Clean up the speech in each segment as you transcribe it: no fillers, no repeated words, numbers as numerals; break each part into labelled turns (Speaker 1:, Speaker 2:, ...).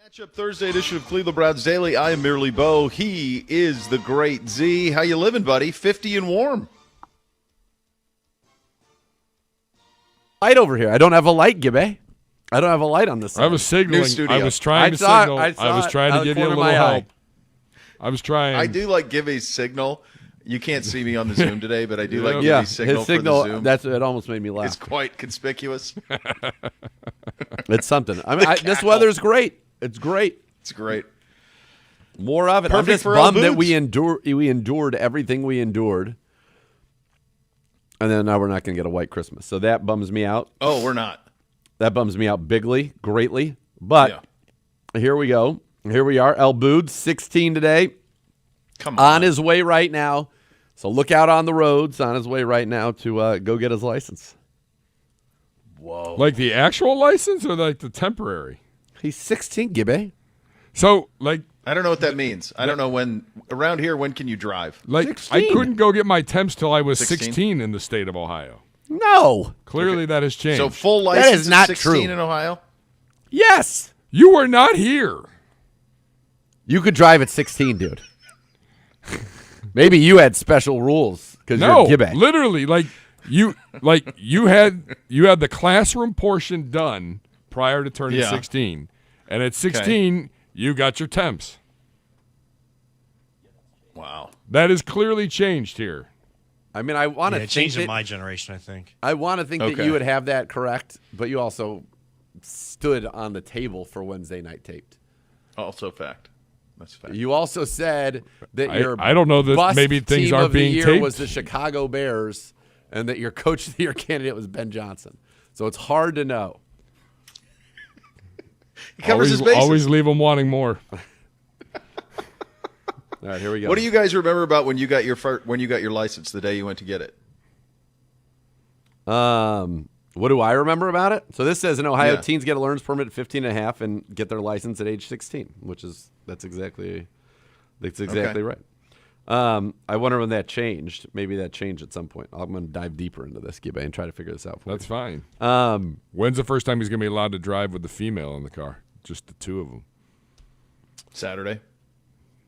Speaker 1: Matchup Thursday edition of Cleveland Browns Daily. I am merely Bo. He is the great Z. How you living, buddy? 50 and warm.
Speaker 2: Light over here. I don't have a light, Gibbe. I don't have a light on this side.
Speaker 3: I was signaling.
Speaker 1: New studio.
Speaker 3: I was trying to signal. I was trying to give you a little help. I was trying.
Speaker 1: I do like Gibby's signal. You can't see me on the Zoom today, but I do like
Speaker 2: yeah,
Speaker 1: Gibby's signal
Speaker 2: his signal,
Speaker 1: for the Zoom.
Speaker 2: it almost made me laugh.
Speaker 1: It's quite conspicuous.
Speaker 2: It's something. I mean, this weather's great. It's great.
Speaker 1: It's great.
Speaker 2: More of it.
Speaker 1: Perfect
Speaker 2: I'm just
Speaker 1: for
Speaker 2: bummed
Speaker 1: old
Speaker 2: that
Speaker 1: boots.
Speaker 2: we endured everything we endured, and then now we're not going to get a white Christmas. So that bums me out.
Speaker 1: Oh, we're not.
Speaker 2: That bums me out greatly. But here we go. Here we are. El Bood, 16 today.
Speaker 1: Come on.
Speaker 2: On his way right now. So look out on the roads. On his way right now to go get his license.
Speaker 1: Whoa.
Speaker 3: Like the actual license or like the temporary?
Speaker 2: He's 16, Gibbe.
Speaker 3: So like
Speaker 1: I don't know what that means. I don't know when. Around here, when can you drive?
Speaker 3: like
Speaker 2: 16.
Speaker 3: I couldn't go get my temps till I was
Speaker 1: 16?
Speaker 3: 16 in the state of Ohio.
Speaker 2: No.
Speaker 3: Clearly that has changed.
Speaker 1: So full license
Speaker 2: is not
Speaker 1: 16
Speaker 2: true.
Speaker 1: in Ohio?
Speaker 2: Yes.
Speaker 3: You were not here.
Speaker 2: You could drive at 16, dude. Maybe you had special rules because
Speaker 3: No,
Speaker 2: you're Gibbe.
Speaker 3: literally, you had the classroom portion done prior to turning 16, and at 16 you got your temps.
Speaker 1: Wow.
Speaker 3: That is clearly changed here.
Speaker 2: I mean, I want to
Speaker 4: it
Speaker 2: think
Speaker 4: changed in
Speaker 2: that,
Speaker 4: my generation, I think.
Speaker 2: I want to think that
Speaker 1: Okay.
Speaker 2: you would have that correct, but you also stood on the table for Wednesday night taped.
Speaker 1: Also fact. That's fact.
Speaker 2: You also said that your
Speaker 3: I don't know that
Speaker 2: bust
Speaker 3: maybe things
Speaker 2: team
Speaker 3: aren't
Speaker 2: of the
Speaker 3: being
Speaker 2: year
Speaker 3: taped.
Speaker 2: was the Chicago Bears, and that your coach of the year candidate was Ben Johnson. So it's hard to know.
Speaker 1: He covers his bases.
Speaker 3: Always leave them wanting more.
Speaker 2: All right, here we go.
Speaker 1: What do you guys remember about when you got your license the day you went to get it?
Speaker 2: What do I remember about it? So this says in Ohio,
Speaker 1: Yeah.
Speaker 2: teens get a learner's permit at 15 and a half and get their license at age 16, that's exactly right. I wonder when that changed. Maybe that changed at some point. I'm going to dive deeper into this, Gibbe, and try to figure this out for
Speaker 3: That's
Speaker 2: you.
Speaker 3: fine. When's the first time he's going to be allowed to drive with the female in the car? Just the two of them.
Speaker 1: Saturday.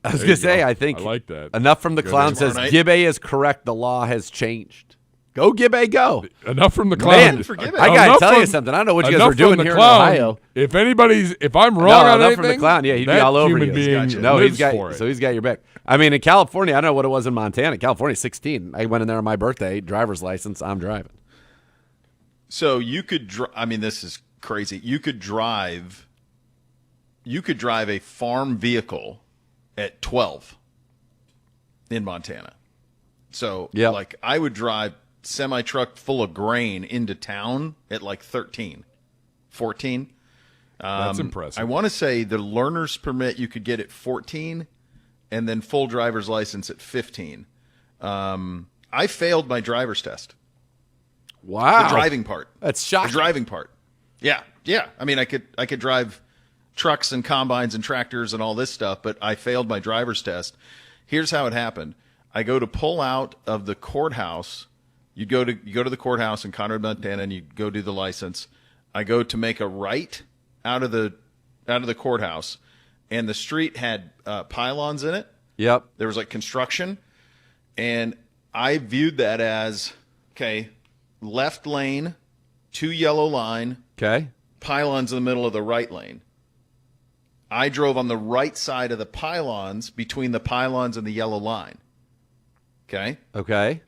Speaker 2: I was
Speaker 3: There
Speaker 2: going to
Speaker 3: you
Speaker 2: say,
Speaker 3: go.
Speaker 2: I think
Speaker 3: I like that.
Speaker 2: enough from the
Speaker 3: Good.
Speaker 2: clown
Speaker 1: Tomorrow
Speaker 2: says
Speaker 1: night?
Speaker 2: Gibbe is correct. The law has changed. Go, Gibbe, go.
Speaker 3: Enough from the clown.
Speaker 2: Man,
Speaker 1: forgive it.
Speaker 2: I got to
Speaker 3: Enough
Speaker 2: tell you
Speaker 3: from-
Speaker 2: something. I don't know what you guys
Speaker 3: enough
Speaker 2: were doing
Speaker 3: from the
Speaker 2: here
Speaker 3: clown.
Speaker 2: in Ohio.
Speaker 3: If I'm wrong
Speaker 2: No,
Speaker 3: on
Speaker 2: enough
Speaker 3: anything,
Speaker 2: from the clown. Yeah, he'd be
Speaker 3: that
Speaker 2: all over
Speaker 3: human
Speaker 2: you.
Speaker 3: being
Speaker 1: Gotcha.
Speaker 2: No,
Speaker 3: lives for it.
Speaker 2: he's got your back. I mean, in California, I don't know what it was in Montana. California, 16. I went in there on my birthday, driver's license. I'm driving.
Speaker 1: So you could I mean, this is crazy. You could drive a farm vehicle at 12 in Montana. So
Speaker 2: Yep.
Speaker 1: like I would drive semi-truck full of grain into town at like 13, 14.
Speaker 3: That's impressive.
Speaker 1: I want to say the learner's permit you could get at 14 and then full driver's license at 15. I failed my driver's test.
Speaker 2: Wow.
Speaker 1: The driving part.
Speaker 2: That's
Speaker 1: The
Speaker 2: shocking.
Speaker 1: driving part. Yeah. I mean, I could drive trucks and combines and tractors and all this stuff, but I failed my driver's test. Here's how it happened. I go to pull out of the courthouse. You go to the courthouse in Conrad, Montana, and you go do the license. I go to make a right out of the courthouse, and the street had pylons in it.
Speaker 2: Yep.
Speaker 1: There was like construction, and I viewed that as, okay, left lane, 2 yellow line,
Speaker 2: Okay.
Speaker 1: pylons in the middle of the right lane. I drove on the right side of the pylons, between the pylons and the yellow line. Okay?
Speaker 2: Okay.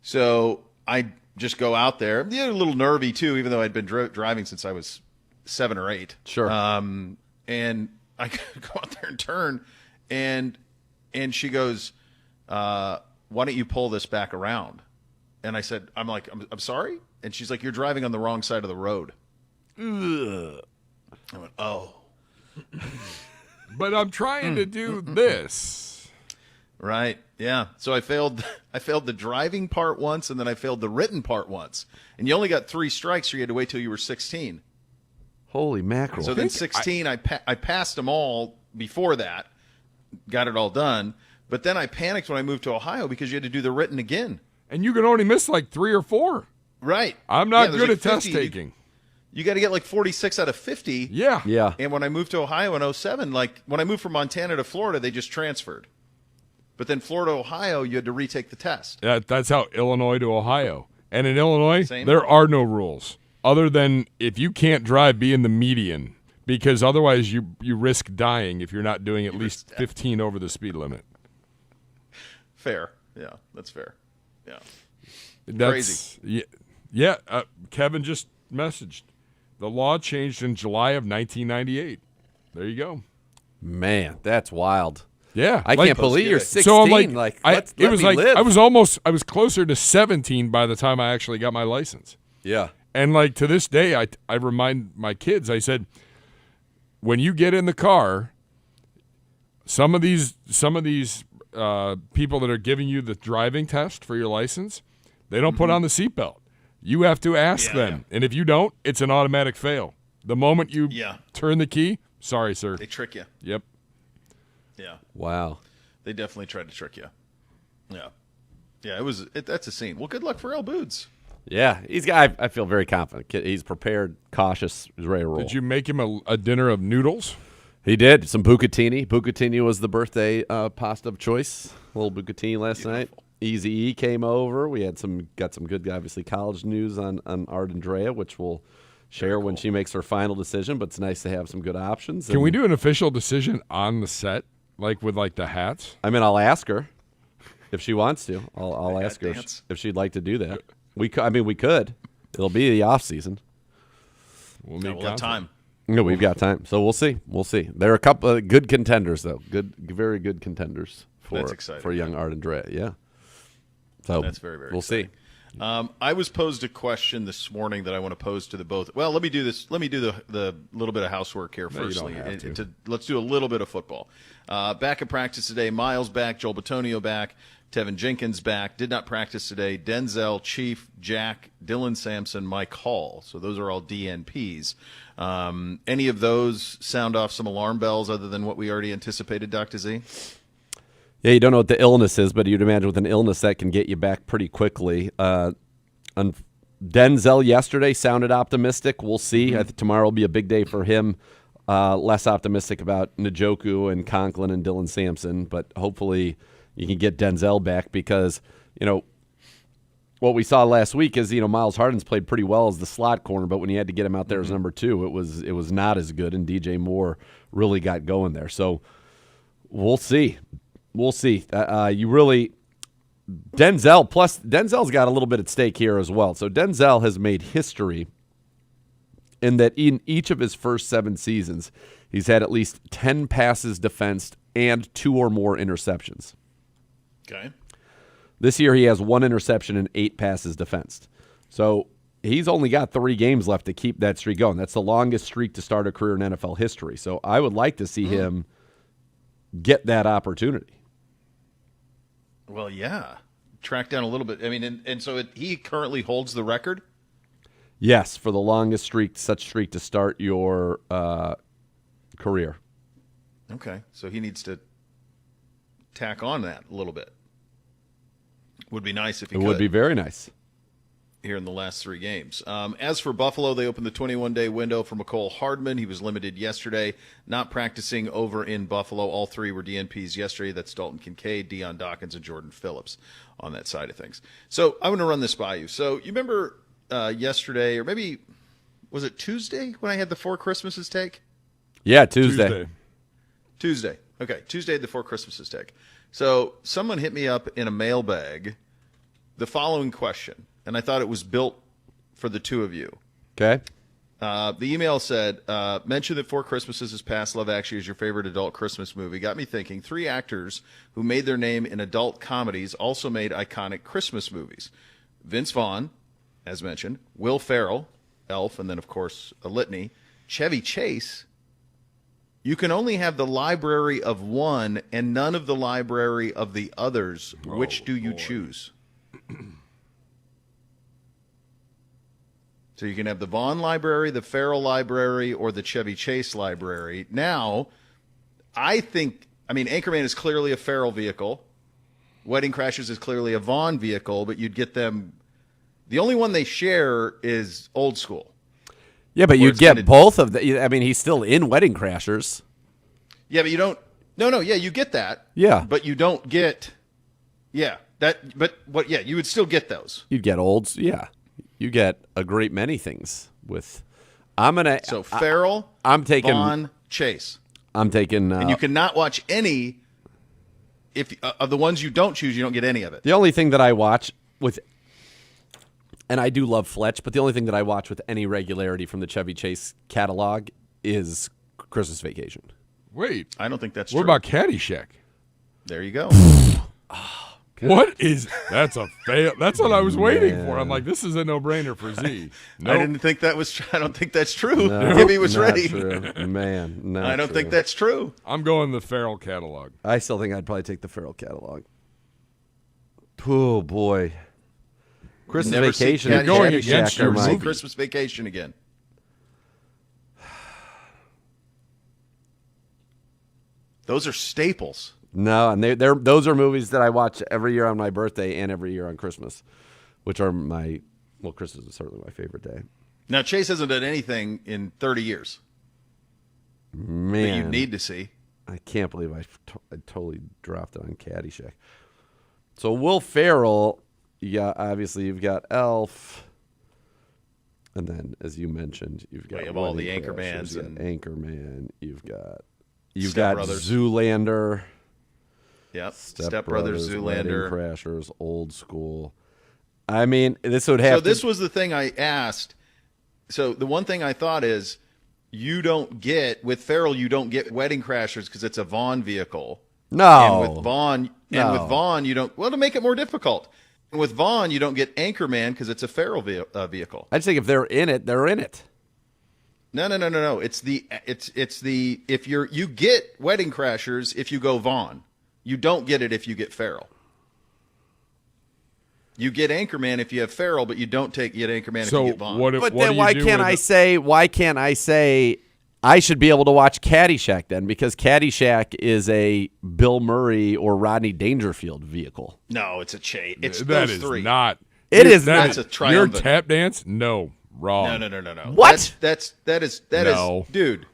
Speaker 1: So I just go out there. Yeah, a little nervy too, even though I'd been driving since I was 7 or 8.
Speaker 2: Sure.
Speaker 1: And I go out there and turn, and she goes, "Why don't you pull this back around?" And I said, "I'm sorry." And she's like, "You're driving on the wrong side of the road."
Speaker 2: Ugh.
Speaker 1: I went, "Oh,
Speaker 3: But I'm trying to do this.
Speaker 1: right, yeah." So I failed the driving part once, and then I failed the written part once. And you only got 3 strikes, so you had to wait till you were 16.
Speaker 2: Holy mackerel.
Speaker 1: So then 16, I passed them all before that, got it all done. But then I panicked when I moved to Ohio because you had to do the written again.
Speaker 3: And you can only miss like 3 or 4.
Speaker 1: Right.
Speaker 3: I'm not
Speaker 1: Yeah, there's
Speaker 3: good
Speaker 1: like
Speaker 3: at test
Speaker 1: 50.
Speaker 3: taking.
Speaker 1: you got to get like 46 out of 50.
Speaker 3: Yeah.
Speaker 2: Yeah.
Speaker 1: And when I moved to Ohio in 07, like when I moved from Montana to Florida, they just transferred. But then Florida, Ohio, you had to retake the test.
Speaker 3: That's how Illinois to Ohio. And in Illinois,
Speaker 1: Same.
Speaker 3: there are no rules other than if you can't drive, be in the median, because otherwise you risk dying if you're not doing at least 15 over the speed limit.
Speaker 1: Fair. Yeah, that's fair. Yeah.
Speaker 3: That's,
Speaker 1: Crazy.
Speaker 3: Yeah. Kevin just messaged. The law changed in July of 1998. There you go.
Speaker 2: Man, that's wild.
Speaker 3: Yeah.
Speaker 2: I can't believe you're 16.
Speaker 3: So I'm like,
Speaker 2: let
Speaker 3: it was
Speaker 2: me
Speaker 3: like
Speaker 2: live.
Speaker 3: I was closer to 17 by the time I actually got my license.
Speaker 2: Yeah.
Speaker 3: And like to this day, I remind my kids, I said, when you get in the car, some of these people that are giving you the driving test for your license, they don't put on the seatbelt. You have to ask them. And if you don't, it's an automatic fail. The moment you turn the key, sorry, sir.
Speaker 1: They trick you.
Speaker 3: Yep.
Speaker 1: Yeah.
Speaker 2: Wow.
Speaker 1: They definitely tried to trick you. Yeah. Yeah, that's a scene. Well, good luck for El Boods.
Speaker 2: Yeah, I feel very confident. He's prepared, cautious, he's ready to roll.
Speaker 3: Did you make him a dinner of noodles?
Speaker 2: He did. Some bucatini. Bucatini was the birthday pasta of choice. A little bucatini last night. Easy E came over. We had got some good, obviously, college news on Art and Drea, which we'll share when she makes her final decision. But it's nice to have some good options.
Speaker 3: Can we do an official decision on the set, like with like the hats?
Speaker 2: I mean, I'll ask her if she wants to. I'll ask her
Speaker 1: dance.
Speaker 2: if she'd like to do that. We could. It'll be the off season.
Speaker 3: We'll
Speaker 1: have time.
Speaker 2: No, we've got time, so we'll see. We'll see. There are a couple of good contenders, though. Very good contenders
Speaker 1: That's exciting,
Speaker 2: for young Art and Drea. Yeah. So
Speaker 1: that's very, very
Speaker 2: we'll
Speaker 1: exciting.
Speaker 2: See.
Speaker 1: I was posed a question this morning that I want to pose to the both. Well, let me do this. Let me do the little bit of housework here
Speaker 3: No, you
Speaker 1: firstly.
Speaker 3: don't have to.
Speaker 1: Let's do a little bit of football. Back at practice today. Miles back. Joel Batonio back. Tevin Jenkins back. Did not practice today. Denzel, Chief, Jack, Dylan Sampson, Mike Hall. So those are all DNPs. Any of those sound off some alarm bells other than what we already anticipated, Dr. Z?
Speaker 2: Yeah, you don't know what the illness is, but you'd imagine with an illness that can get you back pretty quickly. Denzel yesterday sounded optimistic. We'll see. I think tomorrow will be a big day for him. Less optimistic about Njoku and Conklin and Dylan Sampson, but hopefully you can get Denzel back because, what we saw last week is, Miles Harden's played pretty well as the slot corner, but when you had to get him out there as number 2, it was not as good, and DJ Moore really got going there. So we'll see. We'll see. Denzel's got a little bit at stake here as well. So Denzel has made history in that in each of his first 7 seasons, he's had at least 10 passes defensed and 2 or more interceptions.
Speaker 1: Okay.
Speaker 2: This year he has 1 interception and 8 passes defensed. So he's only got 3 games left to keep that streak going. That's the longest streak to start a career in NFL history. So I would like to see him get that opportunity.
Speaker 1: Well, yeah. Track down a little bit. I mean, and so he currently holds the record?
Speaker 2: Yes, for the longest streak to start your career.
Speaker 1: Okay. So he needs to tack on that a little bit. Would be nice if he could.
Speaker 2: It would be very nice.
Speaker 1: Here in the last 3 games. As for Buffalo, they opened the 21-day window for McCole Hardman. He was limited yesterday, not practicing over in Buffalo. All 3 were DNPs yesterday. That's Dalton Kincaid, Deion Dawkins, and Jordan Phillips on that side of things. So I want to run this by you. So you remember yesterday, or maybe was it Tuesday when I had the 4 Christmases take?
Speaker 2: Yeah, Tuesday.
Speaker 1: Okay, Tuesday the 4 Christmases take. So someone hit me up in a mailbag the following question. And I thought it was built for the 2 of you.
Speaker 2: Okay.
Speaker 1: The email said, mention that 4 Christmases is past. Love Actually is your favorite adult Christmas movie. Got me thinking, 3 actors who made their name in adult comedies also made iconic Christmas movies. Vince Vaughn, as mentioned, Will Ferrell, Elf, and then, of course, a litany. Chevy Chase. You can only have the library of one and none of the library of the others. Which do you choose? So you can have the Vaughn Library, the Farrell Library, or the Chevy Chase Library. Now, Anchorman is clearly a Farrell vehicle. Wedding Crashers is clearly a Vaughn vehicle, but you'd get them. The only one they share is Old School.
Speaker 2: Yeah, but you'd get both of the. I mean, he's still in Wedding Crashers.
Speaker 1: Yeah, but you don't. No. Yeah, you get that.
Speaker 2: Yeah,
Speaker 1: but you don't get. Yeah, that. But what? Yeah, you would still get those.
Speaker 2: You'd get Olds. Yeah, you get a great many things with. So
Speaker 1: Farrell.
Speaker 2: I'm taking
Speaker 1: Vaughn, Chase.
Speaker 2: I'm taking.
Speaker 1: And you cannot watch any. If of the ones you don't choose, you don't get any of it.
Speaker 2: The only thing that I watch with. And I do love Fletch, but the only thing that I watch with any regularity from the Chevy Chase catalog is Christmas Vacation.
Speaker 3: Wait.
Speaker 1: I don't think that's
Speaker 3: true. What about Caddyshack?
Speaker 1: There you go.
Speaker 3: What is... That's a fail. That's what I was waiting for. I'm like, this is a no-brainer for Z. Nope.
Speaker 1: I didn't think that was... I don't think that's true. No, Gibby was ready.
Speaker 2: True. Man, not
Speaker 1: I don't
Speaker 2: true.
Speaker 1: think that's true.
Speaker 3: I'm going the Farrell catalog.
Speaker 2: I still think I'd probably take the Farrell catalog. Oh, boy. Christmas Vacation.
Speaker 3: You're going against your movie.
Speaker 1: Christmas Vacation again. Those are staples.
Speaker 2: No, and those are movies that I watch every year on my birthday and every year on Christmas, which are Christmas is certainly my favorite day.
Speaker 1: Now, Chase hasn't done anything in 30 years.
Speaker 2: Man.
Speaker 1: That you need to see.
Speaker 2: I can't believe I totally dropped it on Caddyshack. So Will Ferrell... obviously you've got Elf, and then as you mentioned, you've got
Speaker 1: all the Anchormans and
Speaker 2: Anchorman. You've got
Speaker 1: Brothers.
Speaker 2: Zoolander.
Speaker 1: Yep, Step Brothers, Zoolander,
Speaker 2: Wedding Crashers, Old School. I mean, this would have.
Speaker 1: So this was the thing I asked. So the one thing I thought is, you don't get with Ferrell, you don't get Wedding Crashers because it's a Vaughn vehicle.
Speaker 2: No,
Speaker 1: and with Vaughn, you don't. Well, to make it more difficult. With Vaughn, you don't get Anchorman because it's a Farrell vehicle.
Speaker 2: I just think if they're in it, they're in it.
Speaker 1: No. It's the if you get Wedding Crashers if you go Vaughn. You don't get it if you get Farrell. You get Anchorman if you have Farrell, but you don't get Anchorman if you get Vaughn.
Speaker 2: Why can't I say I should be able to watch Caddyshack then, because Caddyshack is a Bill Murray or Rodney Dangerfield vehicle.
Speaker 1: No, it's a chase. It's
Speaker 3: that
Speaker 1: those
Speaker 3: is
Speaker 1: three.
Speaker 3: Not.
Speaker 2: It is
Speaker 3: that
Speaker 2: not.
Speaker 1: It's a triumphant.
Speaker 3: Your tap dance? No, wrong.
Speaker 1: No.
Speaker 2: What?
Speaker 1: That is dude.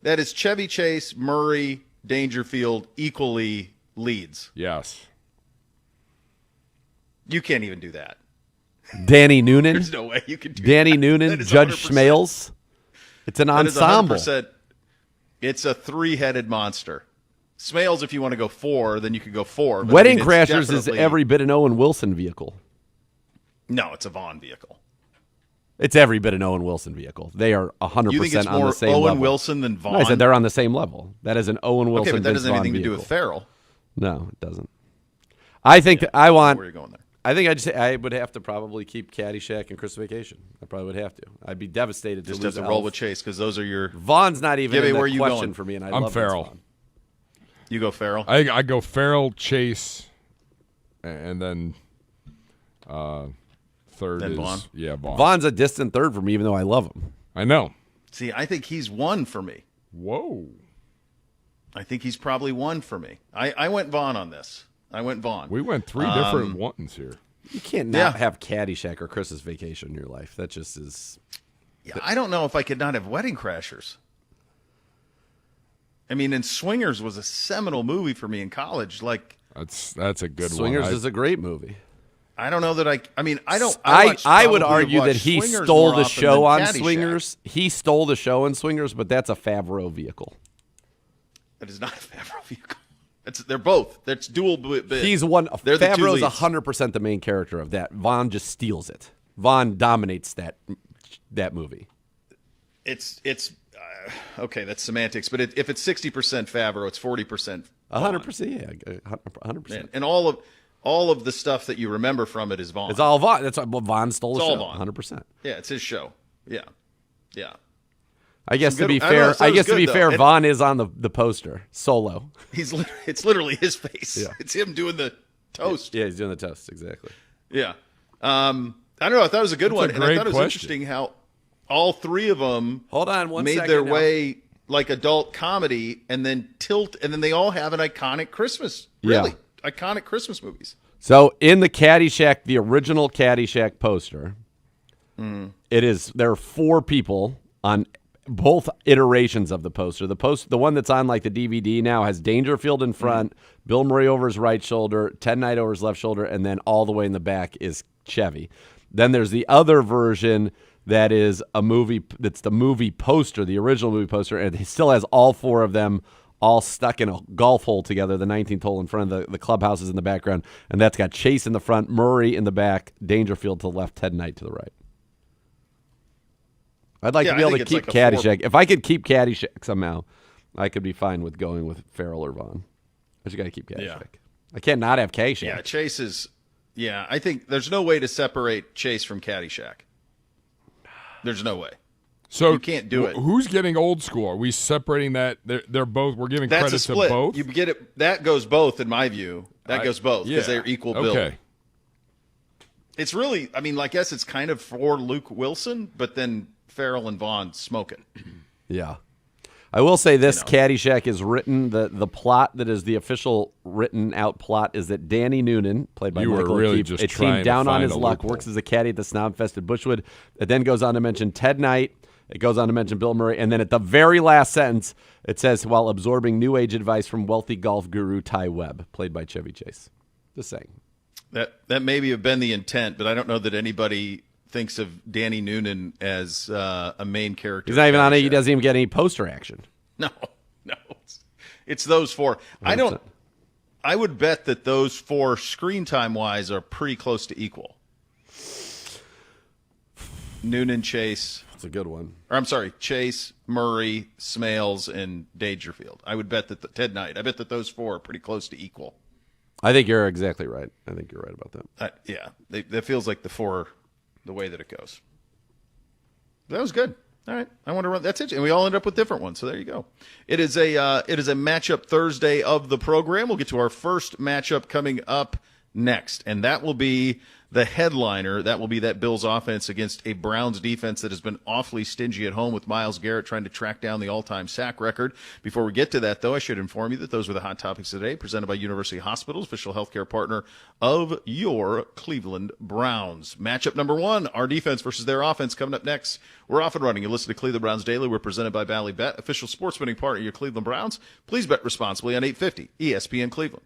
Speaker 1: That is Chevy Chase, Murray, Dangerfield equally leads.
Speaker 3: Yes.
Speaker 1: You can't even do that.
Speaker 2: Danny Noonan.
Speaker 1: There's no way you can do
Speaker 2: Danny
Speaker 1: that.
Speaker 2: Noonan,
Speaker 1: That is
Speaker 2: Judge
Speaker 1: 100%.
Speaker 2: Schmales. It's an ensemble.
Speaker 1: 100%. It's a three-headed monster. Smales, if you want to go four, then you could go four. But
Speaker 2: Wedding
Speaker 1: it's
Speaker 2: Crashers is
Speaker 1: definitely-
Speaker 2: every bit an Owen Wilson vehicle.
Speaker 1: No, it's a Vaughn vehicle.
Speaker 2: It's every bit an Owen Wilson vehicle. They are 100%
Speaker 1: You think it's
Speaker 2: on
Speaker 1: more
Speaker 2: the same
Speaker 1: Owen
Speaker 2: level.
Speaker 1: Wilson than Vaughn?
Speaker 2: No, I said they're on the same level. That is an Owen Wilson.
Speaker 1: Okay, but that
Speaker 2: Vince
Speaker 1: doesn't have
Speaker 2: Vaughn
Speaker 1: anything to do
Speaker 2: vehicle.
Speaker 1: with Farrell.
Speaker 2: No, it doesn't. I think that I want.
Speaker 1: Where are you going there?
Speaker 2: I think I would have to probably keep Caddyshack and Christmas Vacation. I probably would have to. I'd be devastated
Speaker 1: Just
Speaker 2: to
Speaker 1: have
Speaker 2: lose
Speaker 1: to roll
Speaker 2: Elf.
Speaker 1: with Chase because those are your.
Speaker 2: Vaughn's not even
Speaker 1: Gibby,
Speaker 2: in
Speaker 1: where
Speaker 2: the
Speaker 1: you
Speaker 2: question
Speaker 1: going?
Speaker 2: for me, and I
Speaker 3: I'm
Speaker 2: love
Speaker 3: Farrell.
Speaker 2: Vince Vaughn.
Speaker 1: You go Farrell.
Speaker 3: I go Farrell, Chase, and then third
Speaker 1: Then
Speaker 3: is
Speaker 1: Vaughn?
Speaker 3: Vaughn.
Speaker 2: Vaughn's a distant third for me, even though I love him.
Speaker 3: I know.
Speaker 1: See, I think he's one for me.
Speaker 3: Whoa.
Speaker 1: I think he's probably one for me. I went Vaughn on this. I went Vaughn.
Speaker 3: We went three different ones here.
Speaker 2: You can't not have Caddyshack or Christmas Vacation in your life. That just is.
Speaker 1: Yeah, I don't know if I could not have Wedding Crashers. I mean, and Swingers was a seminal movie for me in college. Like
Speaker 3: That's a good
Speaker 2: Swingers
Speaker 3: one.
Speaker 2: is a great movie.
Speaker 1: I don't know that I mean, I don't.
Speaker 2: I would argue
Speaker 1: watch
Speaker 2: that he
Speaker 1: Swingers
Speaker 2: stole
Speaker 1: more
Speaker 2: the
Speaker 1: often
Speaker 2: show
Speaker 1: than
Speaker 2: on
Speaker 1: Caddyshack.
Speaker 2: Swingers. He stole the show on Swingers, but that's a Favreau vehicle.
Speaker 1: That is not a Favreau vehicle. They're both. That's dual bid.
Speaker 2: He's one.
Speaker 1: They're the two
Speaker 2: Favreau's
Speaker 1: leads.
Speaker 2: 100% the main character of that. Vaughn just steals it. Vaughn dominates that movie.
Speaker 1: It's okay. That's semantics. But if it's 60% Favreau, it's 40%.
Speaker 2: 100%. Yeah, 100%.
Speaker 1: And all of the stuff that you remember from it is Vaughn.
Speaker 2: It's all Vaughn. That's what Vaughn stole the
Speaker 1: It's
Speaker 2: show.
Speaker 1: all Vaughn.
Speaker 2: 100%.
Speaker 1: Yeah, it's his show. Yeah.
Speaker 2: I guess to be
Speaker 1: I know,
Speaker 2: fair,
Speaker 1: it sounds good, though. And-
Speaker 2: Vaughn is on the poster solo.
Speaker 1: It's literally his face.
Speaker 2: Yeah.
Speaker 1: It's him doing the toast.
Speaker 2: Yeah, he's doing the toast exactly.
Speaker 1: Yeah. I don't know. I thought it was a good
Speaker 3: That's
Speaker 1: one,
Speaker 3: a
Speaker 1: and I
Speaker 3: great
Speaker 1: thought it was
Speaker 3: question.
Speaker 1: interesting how all three of them
Speaker 2: Hold on one
Speaker 1: made
Speaker 2: second
Speaker 1: their
Speaker 2: now.
Speaker 1: way like adult comedy, and then and then they all have an iconic Christmas. Really iconic Christmas movies.
Speaker 2: So in the the original Caddyshack poster, there are four people on both iterations of the poster. The one that's on like the DVD now has Dangerfield in front, Bill Murray over his right shoulder, Ted Knight over his left shoulder, and then all the way in the back is Chevy. Then there's the other version that is a movie. That's the movie poster, the original movie poster, and it still has all four of them all stuck in a golf hole together, the 19th hole in front of the clubhouses in the background, and that's got Chase in the front, Murray in the back, Dangerfield to the left, Ted Knight to the right. I'd like to be able to keep Caddyshack. If I could keep Caddyshack somehow, I could be fine with going with Farrell or Vaughn. I just got to keep Caddyshack. Yeah. I can't not have Caddyshack.
Speaker 1: Yeah, Chase is. Yeah, I think there's no way to separate Chase from Caddyshack. There's no way.
Speaker 3: So
Speaker 1: you can't do it.
Speaker 3: Who's getting old school? Are we separating that? They're both. We're giving
Speaker 1: That's
Speaker 3: credit
Speaker 1: a split.
Speaker 3: to both.
Speaker 1: You get it. That goes both, in my view. That goes both because they're equal build.
Speaker 3: Okay.
Speaker 1: It's really. I mean, I guess it's kind of for Luke Wilson, but then Farrell and Vaughn smoking.
Speaker 2: Yeah. I will say this, Caddyshack is written, the plot that is the official written out plot is that Danny Noonan, played by Michael O'Keefe, a team down on his luck, works as a caddy at the snob-infested Bushwood. It then goes on to mention Ted Knight. It goes on to mention Bill Murray. And then at the very last sentence, it says, while absorbing new age advice from wealthy golf guru Ty Webb, played by Chevy Chase. Just saying.
Speaker 1: That maybe have been the intent, but I don't know that anybody thinks of Danny Noonan as a main character.
Speaker 2: He's not even on it. He doesn't even get any poster action.
Speaker 1: No. It's those four. 100%. I would bet that those four screen time wise are pretty close to equal. Noonan, Chase.
Speaker 2: That's a good one.
Speaker 1: Or I'm sorry, Chase, Murray, Smales, and Dangerfield. I would bet that Ted Knight. I bet that those four are pretty close to equal.
Speaker 2: I think you're exactly right. I think you're right about that.
Speaker 1: Yeah, that feels like the way that it goes. That was good. All right, I want to run. That's it, and we all end up with different ones. So there you go. It is a matchup Thursday of the program. We'll get to our first matchup coming up next, and that will be the headliner. That will be that Bills offense against a Browns defense that has been awfully stingy at home, with Myles Garrett trying to track down the all-time sack record. Before we get to that, though, I should inform you that those were the hot topics today, presented by University Hospitals, official healthcare partner of your Cleveland Browns. Matchup number one, our defense versus their offense, coming up next. We're off and running. You listen to Cleveland Browns Daily. We're presented by Bally Bet, official sports betting partner of your Cleveland Browns. Please bet responsibly on 850 ESPN Cleveland.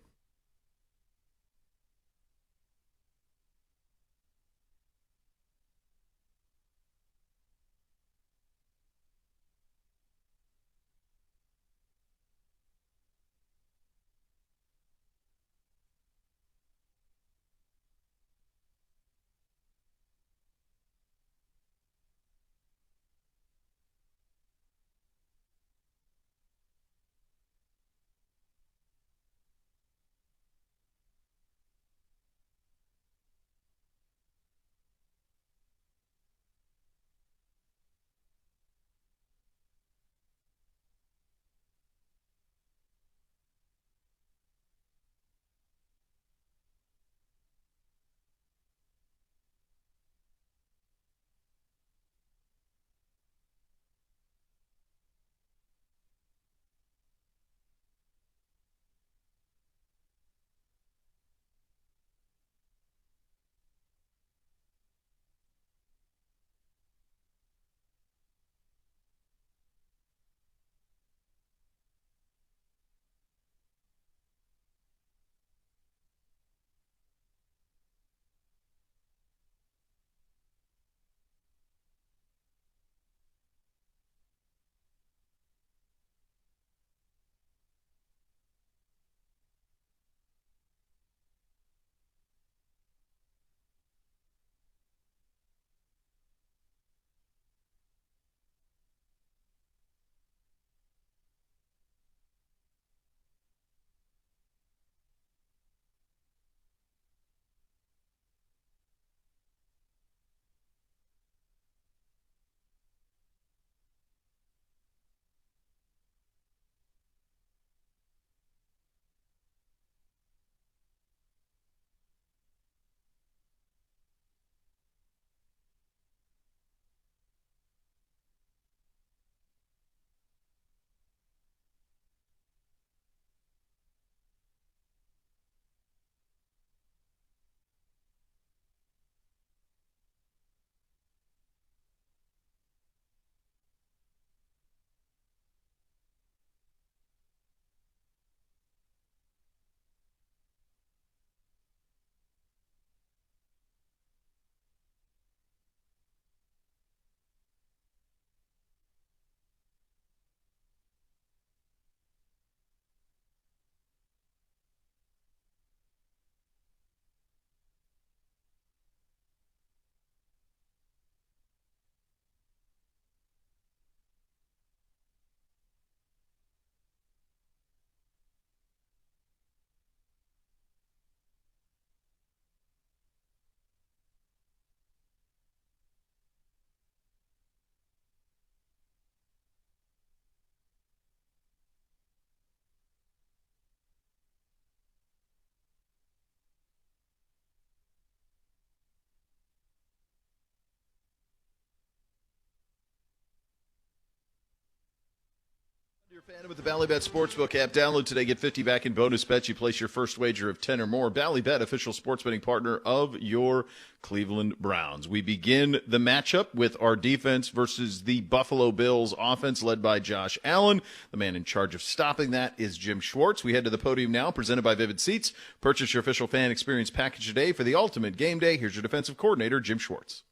Speaker 1: You're a fan with the Ballybet Sportsbook app. Download today. Get 50 back in bonus bets. You place your first wager of 10 or more. Ballybet, official sports betting partner of your Cleveland Browns. We begin the matchup with our defense versus the Buffalo Bills offense led by Josh Allen. The man in charge of stopping that is Jim Schwartz. We head to the podium now, presented by Vivid Seats. Purchase your official fan experience package today for the ultimate game day. Here's your defensive coordinator, Jim Schwartz.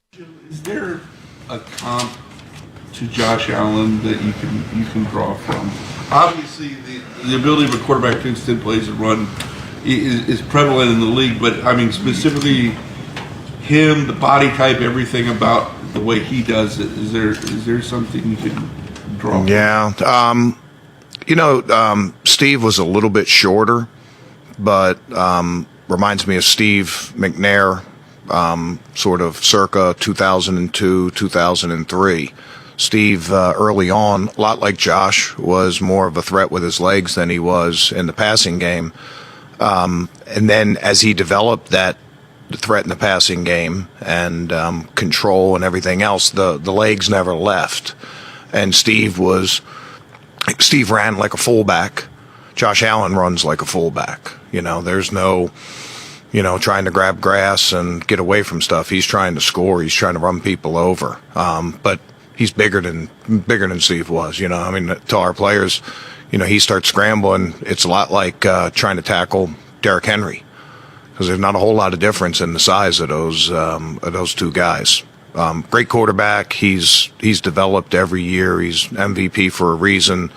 Speaker 4: Is there a comp to Josh Allen that you can draw from? Obviously, the ability of a quarterback to extend plays and run is prevalent in the league, but I mean specifically him, the body type, everything about the way he does it. Is there something you can draw from?
Speaker 5: Yeah, Steve was a little bit shorter, but reminds me of Steve McNair, sort of circa 2002, 2003. Steve, early on, a lot like Josh, was more of a threat with his legs than he was in the passing game. And then as he developed that threat in the passing game and control and everything else, the legs never left. And Steve ran like a fullback. Josh Allen runs like a fullback. There's no, trying to grab grass and get away from stuff. He's trying to score. He's trying to run people over. But he's bigger than Steve was. To our players, he starts scrambling. It's a lot like trying to tackle Derrick Henry, because there's not a whole lot of difference in the size of those two guys. Great quarterback. He's developed every year. He's MVP for a reason.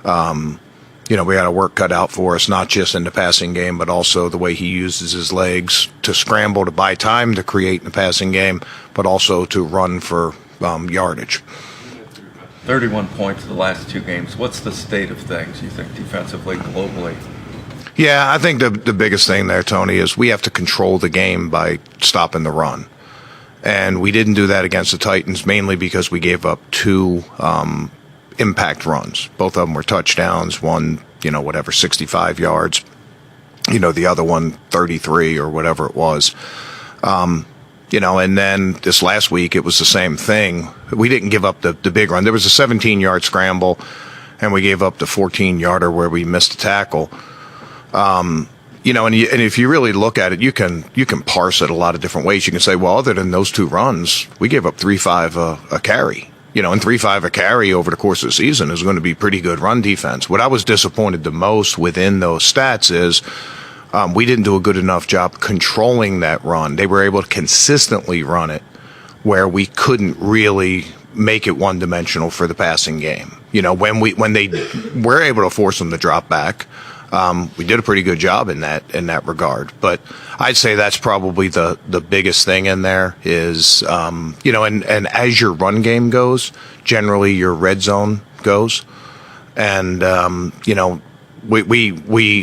Speaker 5: We got a work cut out for us, not just in the passing game, but also the way he uses his legs to scramble, to buy time, to create in the passing game, but also to run for yardage.
Speaker 6: 31 points in the last two games. What's the state of things, you think, defensively, globally?
Speaker 5: Yeah, I think the biggest thing there, Tony, is we have to control the game by stopping the run. And we didn't do that against the Titans, mainly because we gave up two impact runs. Both of them were touchdowns, one, 65 yards. The other one, 33 or whatever it was. And then this last week, it was the same thing. We didn't give up the big run. There was a 17-yard scramble, and we gave up the 14-yarder where we missed a tackle. And if you really look at it, you can parse it a lot of different ways. You can say, well, other than those two runs, we gave up 3.5 a carry. And 3.5 a carry over the course of the season is going to be pretty good run defense. What I was disappointed the most within those stats is we didn't do a good enough job controlling that run. They were able to consistently run it where we couldn't really make it one-dimensional for the passing game. When they were able to force them to drop back, we did a pretty good job in that regard. But I'd say that's probably the biggest thing in there is, and as your run game goes, generally your red zone goes. And, we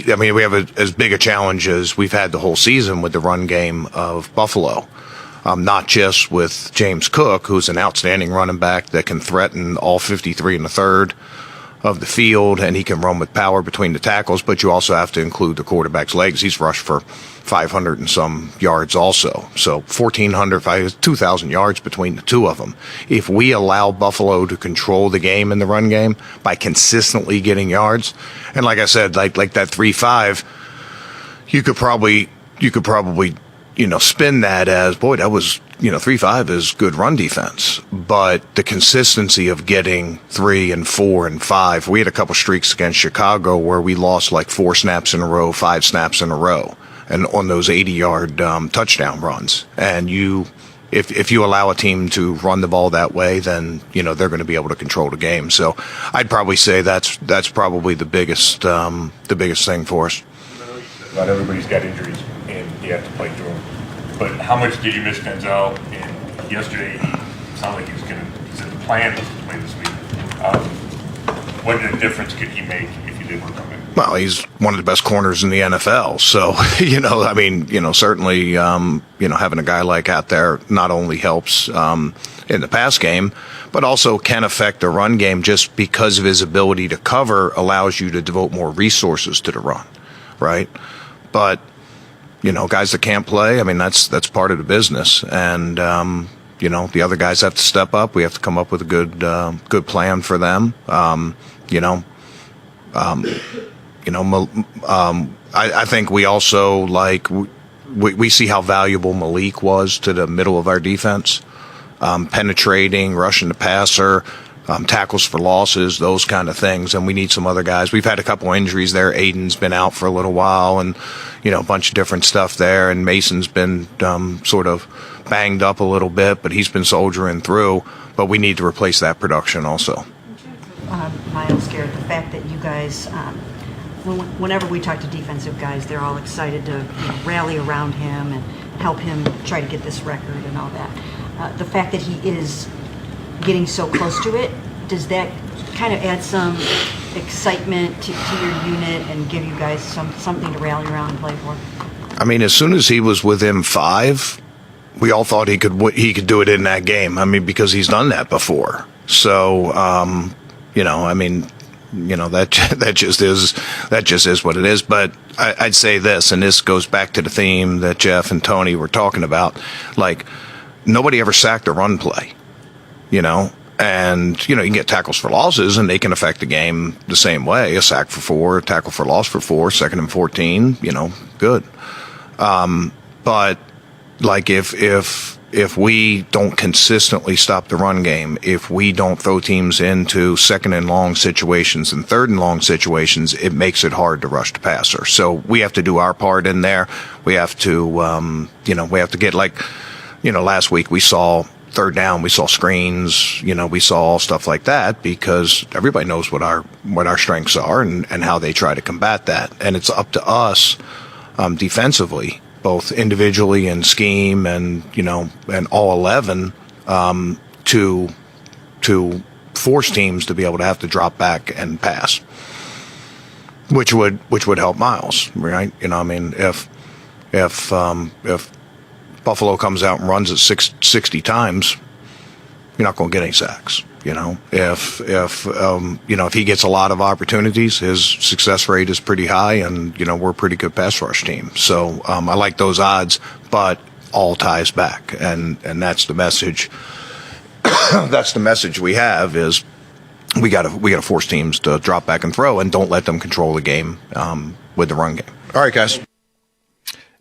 Speaker 5: have as big a challenge as we've had the whole season with the run game of Buffalo. Not just with James Cook, who's an outstanding running back that can threaten all 53 and a third of the field, and he can run with power between the tackles, but you also have to include the quarterback's legs. He's rushed for 500 and some yards also. So 1,400, 2,000 yards between the two of them. If we allow Buffalo to control the game in the run game by consistently getting yards, and like I said, like that 3.5, you could probably spin that as, boy, that was, 3.5 is good run defense. But the consistency of getting 3 and 4 and 5, we had a couple streaks against Chicago where we lost like 4 snaps in a row, 5 snaps in a row, and on those 80-yard touchdown runs. And if you allow a team to run the ball that way, then they're going to be able to control the game. So I'd probably say that's probably the biggest thing for us.
Speaker 7: Not everybody's got injuries, and you have to play through them. But how much did you miss Denzel? And yesterday, he sounded like he said the plan was to play this week. What difference could he make if he did work on it?
Speaker 5: Well, he's one of the best corners in the NFL. So, certainly, having a guy like out there not only helps in the pass game, but also can affect the run game just because of his ability to cover allows you to devote more resources to the run, right? But guys that can't play, that's part of the business. And, the other guys have to step up. We have to come up with a good plan for them. I think we also we see how valuable Malik was to the middle of our defense, penetrating, rushing the passer, tackles for losses, those kind of things. And we need some other guys. We've had a couple injuries there. Aiden's been out for a little while, and a bunch of different stuff there. And Mason's been sort of banged up a little bit, but he's been soldiering through. But we need to replace that production also.
Speaker 8: Miles Garrett, the fact that you guys, whenever we talk to defensive guys, they're all excited to rally around him and help him try to get this record and all that. The fact that he is getting so close to it, does that kind of add some excitement to your unit and give you guys something to rally around and play for?
Speaker 5: I mean, as soon as he was within 5, we all thought he could do it in that game. I mean, because he's done that before. So, that just is what it is. But I'd say this, and this goes back to the theme that Jeff and Tony were talking about. Like, nobody ever sacked a run play, and you can get tackles for losses, and they can affect the game the same way. A sack for 4, a tackle for loss for 4, 2nd and 14, good. But like if we don't consistently stop the run game, if we don't throw teams into 2nd and long situations and 3rd and long situations, it makes it hard to rush the passer. So we have to do our part in there. We have to, we have to get last week we saw 3rd down, we saw screens, we saw stuff like that, because everybody knows what our strengths are and how they try to combat that. And it's up to us defensively, both individually and scheme and all 11, to force teams to be able to have to drop back and pass, which would help Miles, right? If Buffalo comes out and runs it 60 times, you're not going to get any sacks. If he gets a lot of opportunities, his success rate is pretty high, and we're a pretty good pass rush team. So I like those odds, but all ties back, and that's the message. That's the message we have is we got to force teams to drop back and throw, and don't let them control the game with the run game. All right, guys.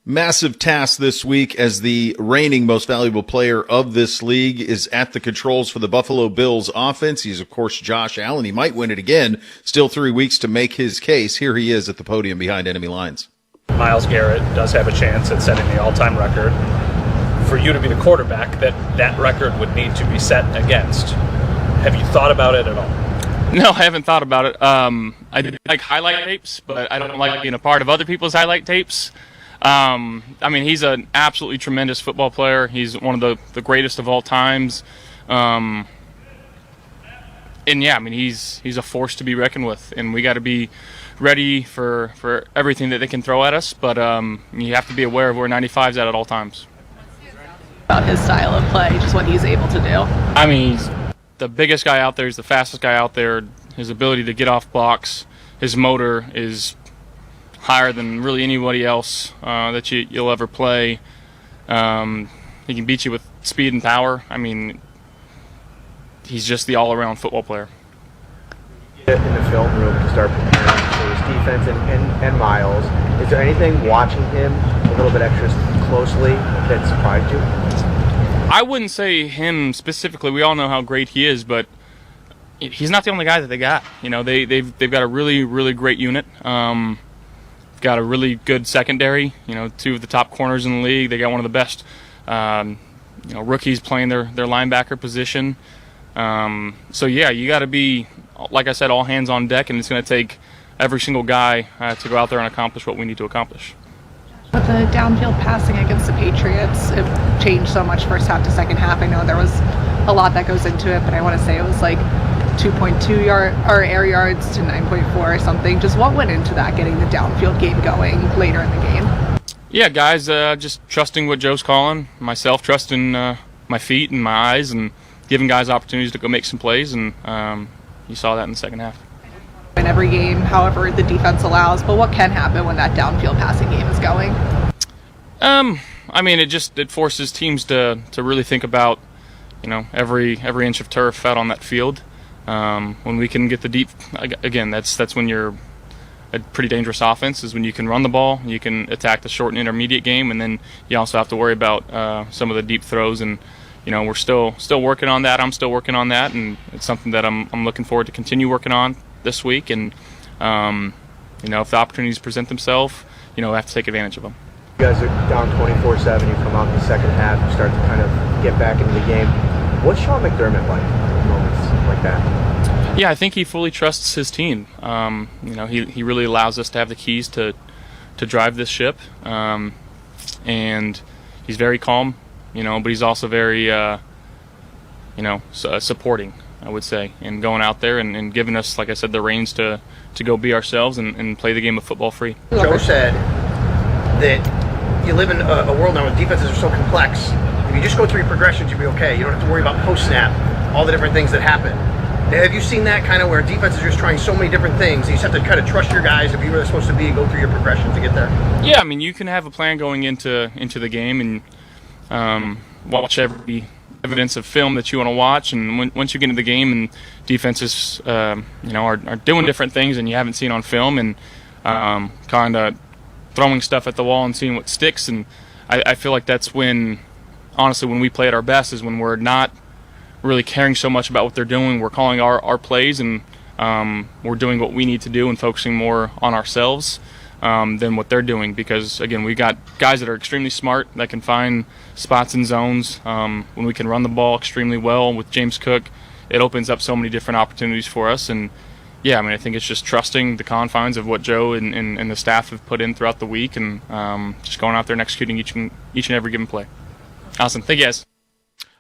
Speaker 1: Massive task this week, as the reigning most valuable player of this league is at the controls for the Buffalo Bills offense. He's, of course, Josh Allen. He might win it again. Still 3 weeks to make his case. Here he is at the podium behind enemy lines.
Speaker 9: Miles Garrett does have a chance at setting the all-time record. For you to be the quarterback, that record would need to be set against. Have you thought about it at all?
Speaker 10: No, I haven't thought about it. I do like highlight tapes, but I don't like being a part of other people's highlight tapes. He's an absolutely tremendous football player. He's one of the greatest of all times. He's a force to be reckoned with, and we got to be ready for everything that they can throw at us. But you have to be aware of where 95's at all times.
Speaker 11: About his style of play, just what he's able to do.
Speaker 10: He's the biggest guy out there. He's the fastest guy out there. His ability to get off blocks, his motor is higher than really anybody else that you'll ever play. He can beat you with speed and power. He's just the all-around football player.
Speaker 12: In the film room to start preparing for his defense and Miles, is there anything watching him a little bit extra closely that surprised you?
Speaker 10: I wouldn't say him specifically. We all know how great he is, but he's not the only guy that they got. They've got a really, really great unit. Got a really good secondary. 2 of the top corners in the league. They got one of the best rookies playing their linebacker position. You got to be, like I said, all hands on deck, and it's going to take every single guy to go out there and accomplish what we need to accomplish.
Speaker 11: With the downfield passing against the Patriots, it changed so much first half to second half. I know there was a lot that goes into it, but I want to say it was like 2.2 air yards to 9.4 or something. Just what went into that, getting the downfield game going later in the game?
Speaker 10: Yeah, guys, just trusting what Joe's calling, myself trusting my feet and my eyes, and giving guys opportunities to go make some plays, and you saw that in the second half.
Speaker 11: In every game, however the defense allows, but what can happen when that downfield passing game is going?
Speaker 10: It forces teams to really think about, every inch of turf out on that field. when we can get the deep, again, that's when you're a pretty dangerous offense, is when you can run the ball, you can attack the short and intermediate game, and then you also have to worry about some of the deep throws. And we're still working on that. I'm still working on that, and it's something that I'm looking forward to continue working on this week. And if the opportunities present themselves, we have to take advantage of them.
Speaker 12: You guys are down 24-7. You come out in the second half. You start to kind of get back into the game. What's Sean McDermott like in moments like that?
Speaker 10: Yeah, I think he fully trusts his team. He really allows us to have the keys to drive this ship, and he's very calm. But he's also very supporting, I would say, and going out there and giving us, like I said, the reins to go be ourselves and play the game of football free.
Speaker 13: Joe said that you live in a world now where defenses are so complex. If you just go through your progressions, you'll be okay. You don't have to worry about post-snap, all the different things that happen. Have you seen that kind of where defenses are just trying so many different things, and you just have to kind of trust your guys to be where they're supposed to be and go through your progression to get there?
Speaker 10: Yeah, you can have a plan going into the game and watch every evidence of film that you want to watch, and once you get into the game and defenses are doing different things and you haven't seen on film, and kind of throwing stuff at the wall and seeing what sticks. And I feel like that's when, honestly, when we play at our best, is when we're not really caring so much about what they're doing. We're calling our plays, and we're doing what we need to do and focusing more on ourselves than what they're doing, because again, we got guys that are extremely smart that can find spots and zones. When we can run the ball extremely well with James Cook, it opens up so many different opportunities for us. And yeah, I think it's just trusting the confines of what Joe and the staff have put in throughout the week, and just going out there and executing each and every given play. Awesome. Thank you, guys.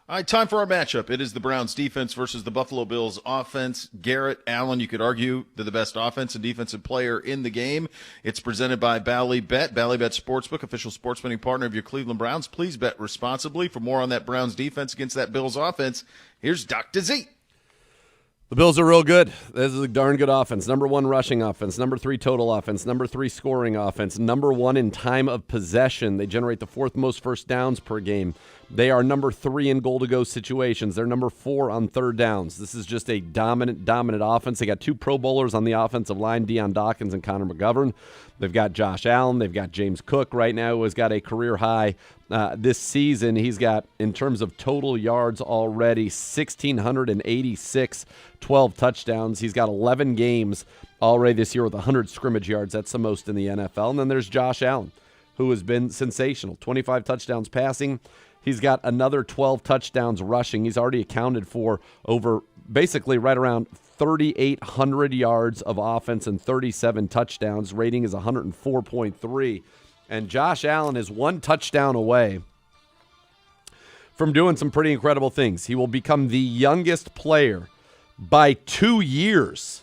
Speaker 1: All right, time for our matchup. It is the Browns defense versus the Buffalo Bills offense. Garrett Allen, you could argue they're the best offense and defensive player in the game. It's presented by Ballybet. Ballybet Sportsbook, official sports betting partner of your Cleveland Browns. Please bet responsibly. For more on that Browns defense against that Bills offense, here's Dr. Z.
Speaker 2: The Bills are real good. This is a darn good offense. Number 1 rushing offense, number 3 total offense, number 3 scoring offense, number 1 in time of possession. They generate the 4th most first downs per game. They are number 3 in goal-to-go situations. They're number 4 on third downs. This is just a dominant offense. They got 2 Pro Bowlers on the offensive line, Deion Dawkins and Connor McGovern. They've got Josh Allen. They've got James Cook right now, who has got a career high this season. He's got, in terms of total yards already, 1,686, 12 touchdowns. He's got 11 games already this year with 100 scrimmage yards. That's the most in the NFL. And then there's Josh Allen, who has been sensational. 25 touchdowns passing. He's got another 12 touchdowns rushing. He's already accounted for over basically right around 3,800 yards of offense and 37 touchdowns. Rating is 104.3. And Josh Allen is 1 touchdown away from doing some pretty incredible things. He will become the youngest player by 2 years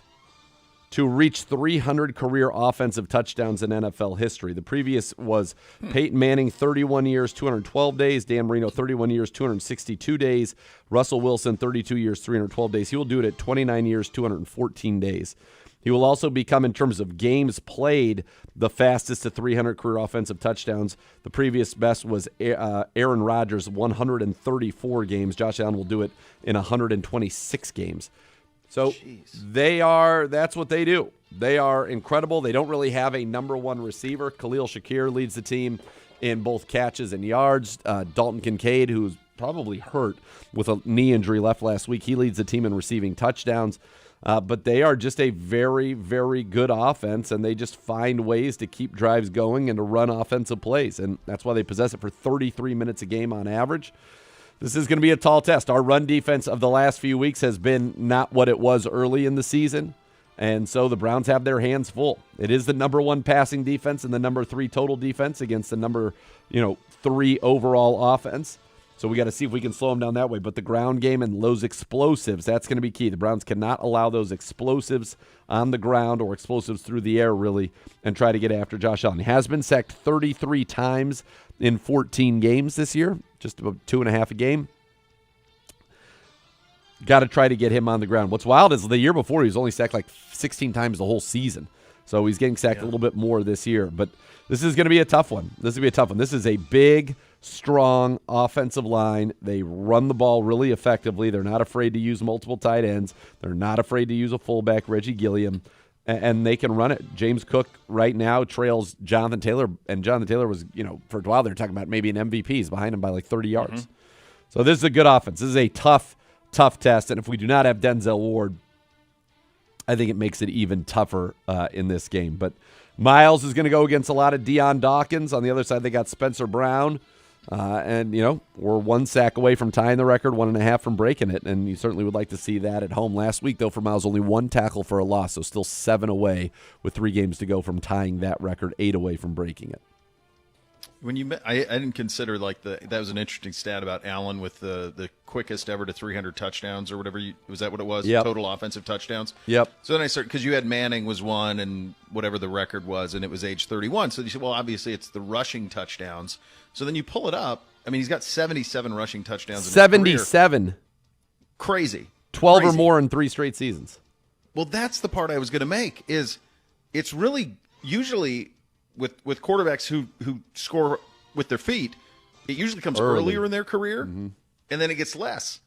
Speaker 2: to reach 300 career offensive touchdowns in NFL history. The previous was Peyton Manning, 31 years, 212 days. Dan Marino, 31 years, 262 days. Russell Wilson, 32 years, 312 days. He will do it at 29 years, 214 days. He will also become, in terms of games played, the fastest to 300 career offensive touchdowns. The previous best was Aaron Rodgers, 134 games. Josh Allen will do it in 126 games. So that's what they do. They are incredible. They don't really have a number 1 receiver. Khalil Shakir leads the team in both catches and yards. Dalton Kincaid, who's probably hurt with a knee injury, left last week. He leads the team in receiving touchdowns. But they are just a very, very good offense, and they just find ways to keep drives going and to run offensive plays. And that's why they possess it for 33 minutes a game on average. This is going to be a tall test. Our run defense of the last few weeks has been not what it was early in the season, and so the Browns have their hands full. It is the number 1 passing defense and the number 3 total defense against the number 3 overall offense. So we got to see if we can slow them down that way. But the ground game and those explosives, that's going to be key. The Browns cannot allow those explosives on the ground or explosives through the air, really, and try to get after Josh Allen. He has been sacked 33 times in 14 games this year, just about 2.5 a game. Got to try to get him on the ground. What's wild is the year before he was only sacked like 16 times the whole season. So he's getting sacked a little bit more this year. But this is going to be a tough one. This is a big, strong offensive line. They run the ball really effectively. They're not afraid to use multiple tight ends. They're not afraid to use a fullback, Reggie Gilliam, and they can run it. James Cook right now trails Jonathan Taylor, and Jonathan Taylor was, for a while they were talking about maybe an MVP. He's behind him by like 30 yards. So this is a good offense. This is a tough test, and if we do not have Denzel Ward, I think it makes it even tougher in this game. But Miles is going to go against a lot of Deion Dawkins. On the other side, they got Spencer Brown. And, we're 1 sack away from tying the record, 1.5 from breaking it. And you certainly would like to see that at home. Last week, though, for Miles, only 1 tackle for a loss. So still 7 away with 3 games to go from tying that record, 8 away from breaking it.
Speaker 1: When I didn't consider that was an interesting stat about Allen with the quickest ever to 300 touchdowns or whatever. Was that what it was?
Speaker 2: Yep.
Speaker 1: Total offensive touchdowns.
Speaker 2: Yep.
Speaker 1: So then I started, because you had Manning was 1 and whatever the record was, and it was age 31. So you said, well, obviously it's the rushing touchdowns. So then you pull it up. I mean, he's got 77 rushing touchdowns. In
Speaker 2: 77.
Speaker 1: His career. Crazy.
Speaker 2: 12
Speaker 1: Crazy.
Speaker 2: or more in 3 straight seasons.
Speaker 1: Well, that's the part I was going to make. Is it's really usually with quarterbacks who score with their feet, it usually comes earlier in their career, and then it gets less.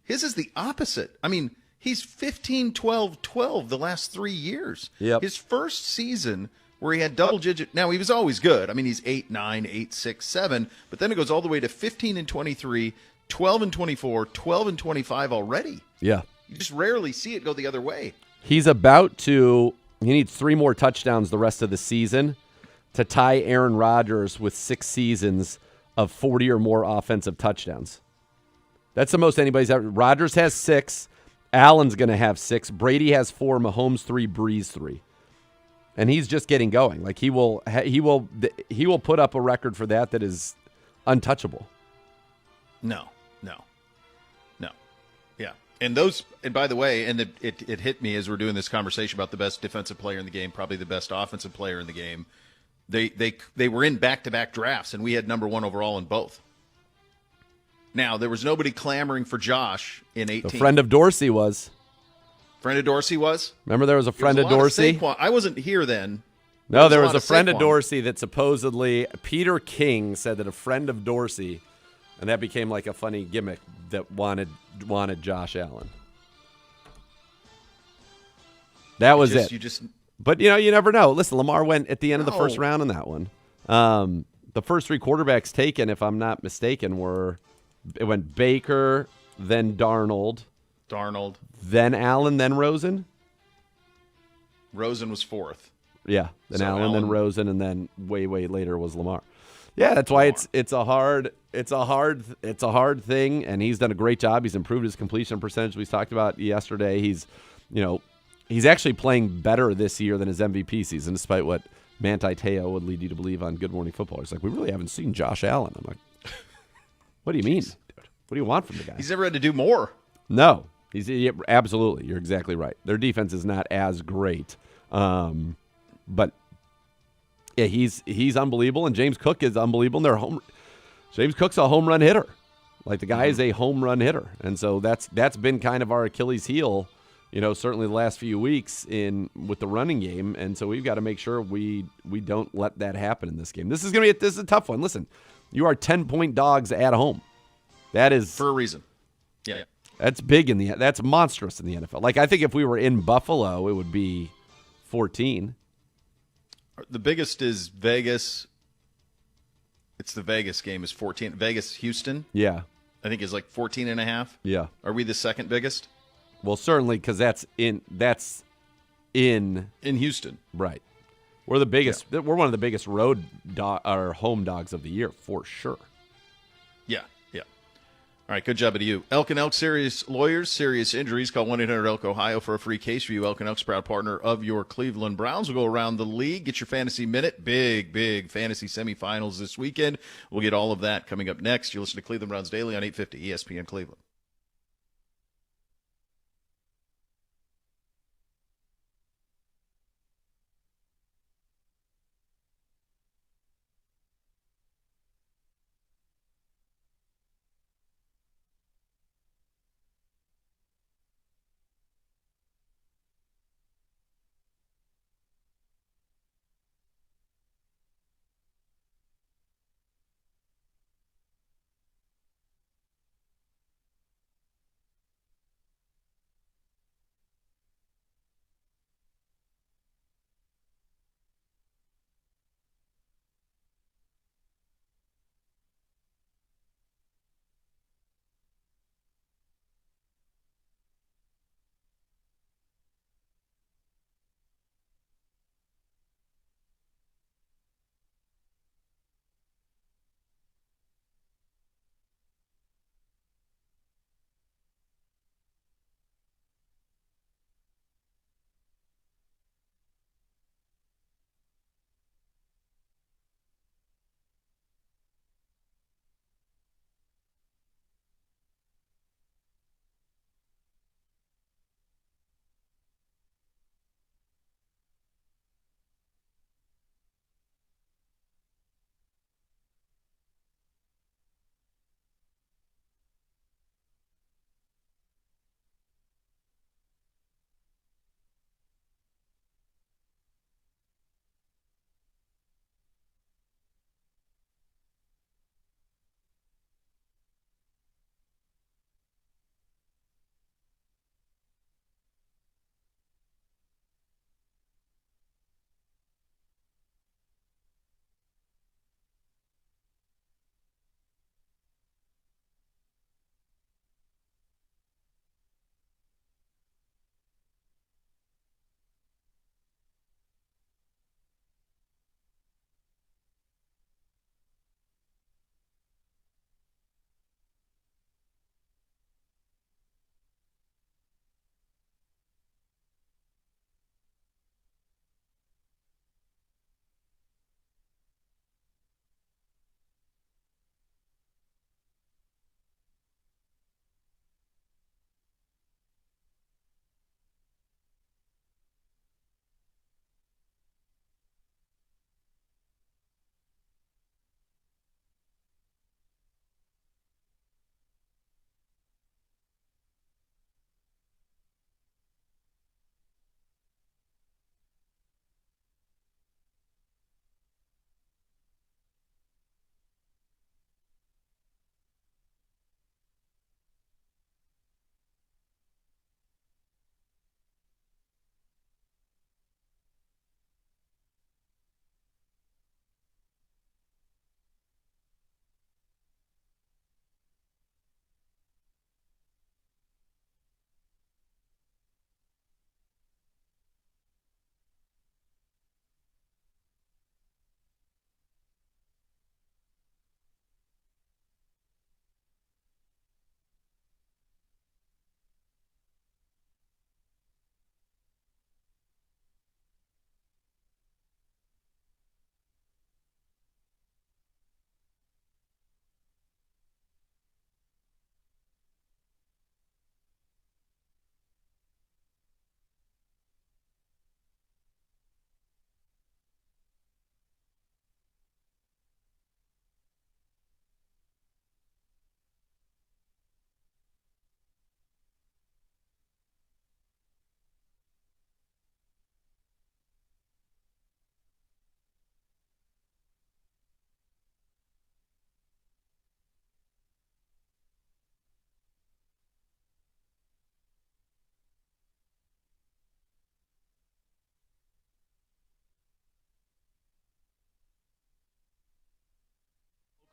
Speaker 1: His is the opposite. I mean, he's 15, 12, 12 the last 3 years.
Speaker 2: Yep.
Speaker 1: His first season where he had double-digit – now, he was always good. I mean, he's 8, 9, 8, 6, 7, but then it goes all the way to 15 and 23, 12 and 24, 12 and 25 already.
Speaker 2: Yeah.
Speaker 1: You just rarely see it go the other way.
Speaker 2: He's about to – he needs 3 more touchdowns the rest of the season to tie Aaron Rodgers with 6 seasons of 40 or more offensive touchdowns. That's the most anybody's ever. Rodgers has 6. Allen's going to have 6. Brady has 4. Mahomes 3. Breeze 3. And he's just getting going. Like he will put up a record for that is untouchable.
Speaker 1: No. Yeah. And by the way, and it hit me as we're doing this conversation about the best defensive player in the game, probably the best offensive player in the game. They were in back-to-back drafts, and we had number 1 overall in both. Now, there was nobody clamoring for Josh in 18.
Speaker 2: The friend of Dorsey was.
Speaker 1: Friend of Dorsey was?
Speaker 2: Remember there was a friend of Dorsey?
Speaker 1: I wasn't here then.
Speaker 2: No, there was a friend of Dorsey that supposedly Peter King said that a friend of Dorsey, and that became like a funny gimmick, that wanted Josh Allen. That was it. But, you never know. Listen, Lamar went at the end of the first round in that one. The first 3 quarterbacks taken, if I'm not mistaken, it went Baker, then Darnold, then Allen, then Rosen.
Speaker 1: Rosen was 4th.
Speaker 2: Yeah, then Allen, then Rosen, and then way later was Lamar. Yeah, that's why it's a hard thing, and he's done a great job. He's improved his completion percentage. We talked about yesterday. He's actually playing better this year than his MVP season, despite what Manti Te'o would lead you to believe on Good Morning Football. He's like, we really haven't seen Josh Allen. I'm like, what do you mean, dude? What do you want from the guy?
Speaker 1: He's never had to do more.
Speaker 2: No, absolutely. You're exactly right. Their defense is not as great, but yeah, he's unbelievable, and James Cook is unbelievable. And James Cook's a home run hitter. Like the guy is a home run hitter, and so that's been kind of our Achilles heel. Certainly the last few weeks with the running game, and so we've got to make sure we don't let that happen in this game. This is a tough one. Listen, you are 10-point dogs at home. That is
Speaker 1: for a reason. Yeah.
Speaker 2: That's big that's monstrous in the NFL. Like I think if we were in Buffalo, it would be 14.
Speaker 1: The biggest is Vegas. It's the Vegas game is 14. Vegas Houston.
Speaker 2: Yeah.
Speaker 1: I think is like 14.5.
Speaker 2: Yeah.
Speaker 1: Are we the second biggest?
Speaker 2: Well, certainly, because that's in
Speaker 1: Houston,
Speaker 2: right? We're the biggest. Yeah. We're one of the biggest road or home dogs of the year for sure.
Speaker 1: Yeah. All right, good job to you. Elk and Elk Serious Lawyers, serious injuries. Call 1-800-ELK-OHIO for a free case review. Elk and Elk's proud partner of your Cleveland Browns. We'll go around the league, get your fantasy minute. Big fantasy semifinals this weekend. We'll get all of that coming up next. You listen to Cleveland Browns Daily on 850 ESPN Cleveland.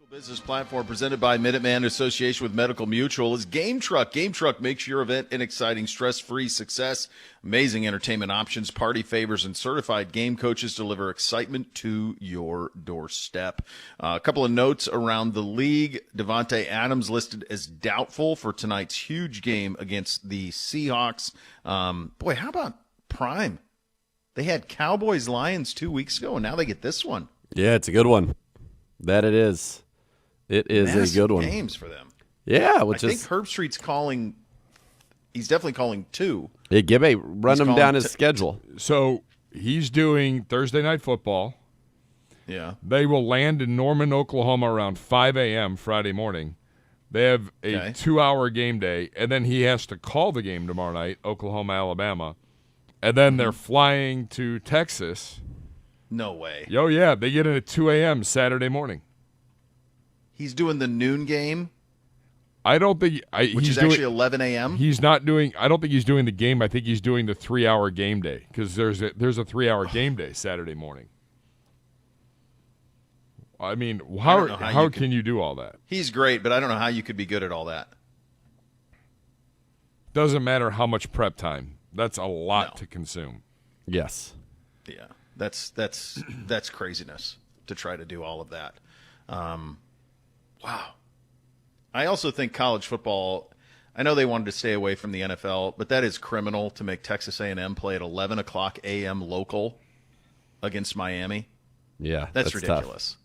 Speaker 1: Business platform presented by Minuteman in association with Medical Mutual is Game Truck. Game Truck makes your event an exciting, stress-free success. Amazing entertainment options, party favors, and certified game coaches deliver excitement to your doorstep. A couple of notes around the league. Devontae Adams listed as doubtful for tonight's huge game against the Seahawks. Boy, how about Prime? They had Cowboys-Lions 2 weeks ago, and now they get this one.
Speaker 2: Yeah, it's a good one. That it is. It is
Speaker 1: Massive
Speaker 2: a good one.
Speaker 1: Games for them.
Speaker 2: Yeah,
Speaker 1: I think Herb Street's calling. He's definitely calling 2.
Speaker 2: Yeah, Gibbe, run him down his schedule.
Speaker 3: So he's doing Thursday Night Football.
Speaker 1: Yeah.
Speaker 3: They will land in Norman, Oklahoma around 5 a.m. Friday morning. They have a 2-hour game day, and then he has to call the game tomorrow night, Oklahoma, Alabama. And then they're flying to Texas.
Speaker 1: No way.
Speaker 3: Oh, yeah. They get in at 2 a.m. Saturday morning.
Speaker 1: He's doing the noon game.
Speaker 3: I don't think
Speaker 1: which is actually 11 a.m.
Speaker 3: He's not doing. I don't think he's doing the game. I think he's doing the 3-hour game day because there's a 3-hour game day Saturday morning. I mean, how can you do all that?
Speaker 1: He's great, but I don't know how you could be good at all that.
Speaker 3: Doesn't matter how much prep time. That's a lot to consume.
Speaker 2: Yes.
Speaker 1: Yeah, that's craziness to try to do all of that. Wow. I also think college football, I know they wanted to stay away from the NFL, but that is criminal to make Texas A&M play at 11 o'clock a.m. local against Miami.
Speaker 2: Yeah,
Speaker 1: that's ridiculous.
Speaker 2: Tough.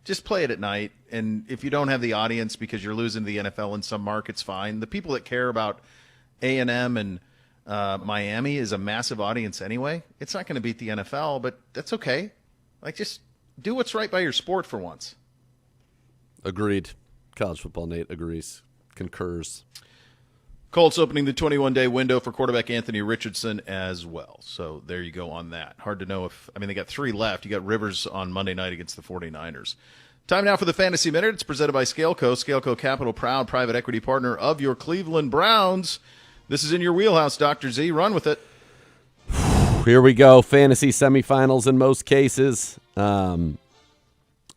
Speaker 1: Just play it at night, and if you don't have the audience because you're losing to the NFL in some markets, fine. The people that care about A&M and Miami is a massive audience anyway. It's not going to beat the NFL, but that's okay. Like, just do what's right by your sport for once.
Speaker 2: Agreed. College football, Nate agrees, concurs.
Speaker 1: Colts opening the 21-day window for quarterback Anthony Richardson as well. So there you go on that. Hard to know if – I mean, they got 3 left. You got Rivers on Monday night against the 49ers. Time now for the Fantasy Minute. It's presented by Scaleco. Scaleco Capital, proud private equity partner of your Cleveland Browns. This is in your wheelhouse, Dr. Z. Run with it.
Speaker 2: Here we go. Fantasy semifinals in most cases.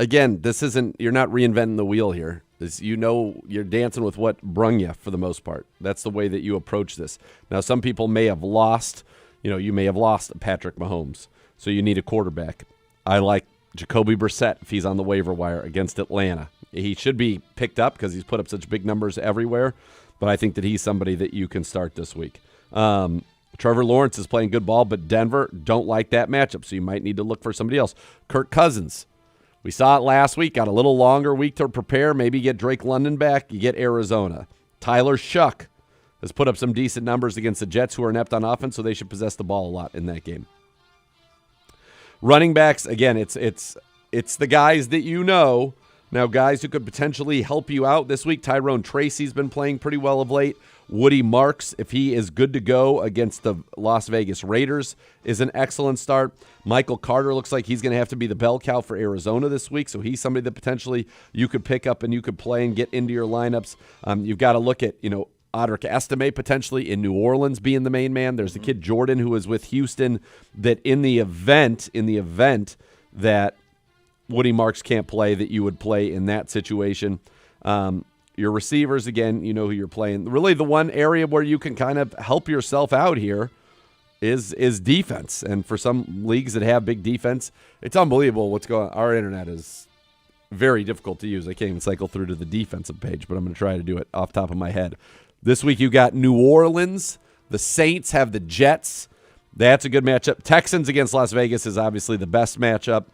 Speaker 2: Again, this isn't – you're not reinventing the wheel here. You're dancing with what brung you for the most part. That's the way that you approach this. Now, some people may have lost, you may have lost Patrick Mahomes, so you need a quarterback. I like Jacoby Brissett if he's on the waiver wire against Atlanta. He should be picked up because he's put up such big numbers everywhere, but I think that he's somebody that you can start this week. Trevor Lawrence is playing good ball, but Denver don't like that matchup, so you might need to look for somebody else. Kirk Cousins. We saw it last week, got a little longer week to prepare, maybe get Drake London back, you get Arizona. Tyler Shuck has put up some decent numbers against the Jets, who are inept on offense, so they should possess the ball a lot in that game. Running backs, again, it's the guys that you know. Now, guys who could potentially help you out this week, Tyrone Tracy's been playing pretty well of late. Woody Marks, if he is good to go against the Las Vegas Raiders, is an excellent start. Michael Carter looks like he's going to have to be the bell cow for Arizona this week, so he's somebody that potentially you could pick up and you could play and get into your lineups. You've got to look at, Audric Estime potentially in New Orleans being the main man. There's the kid Jordan who is with Houston that in the event that Woody Marks can't play, that you would play in that situation. Your receivers, again, you know who you're playing. Really, the one area where you can kind of help yourself out here is defense. And for some leagues that have big defense, it's unbelievable what's going on. Our internet is very difficult to use. I can't even cycle through to the defensive page, but I'm going to try to do it off the top of my head. This week you got New Orleans. The Saints have the Jets. That's a good matchup. Texans against Las Vegas is obviously the best matchup.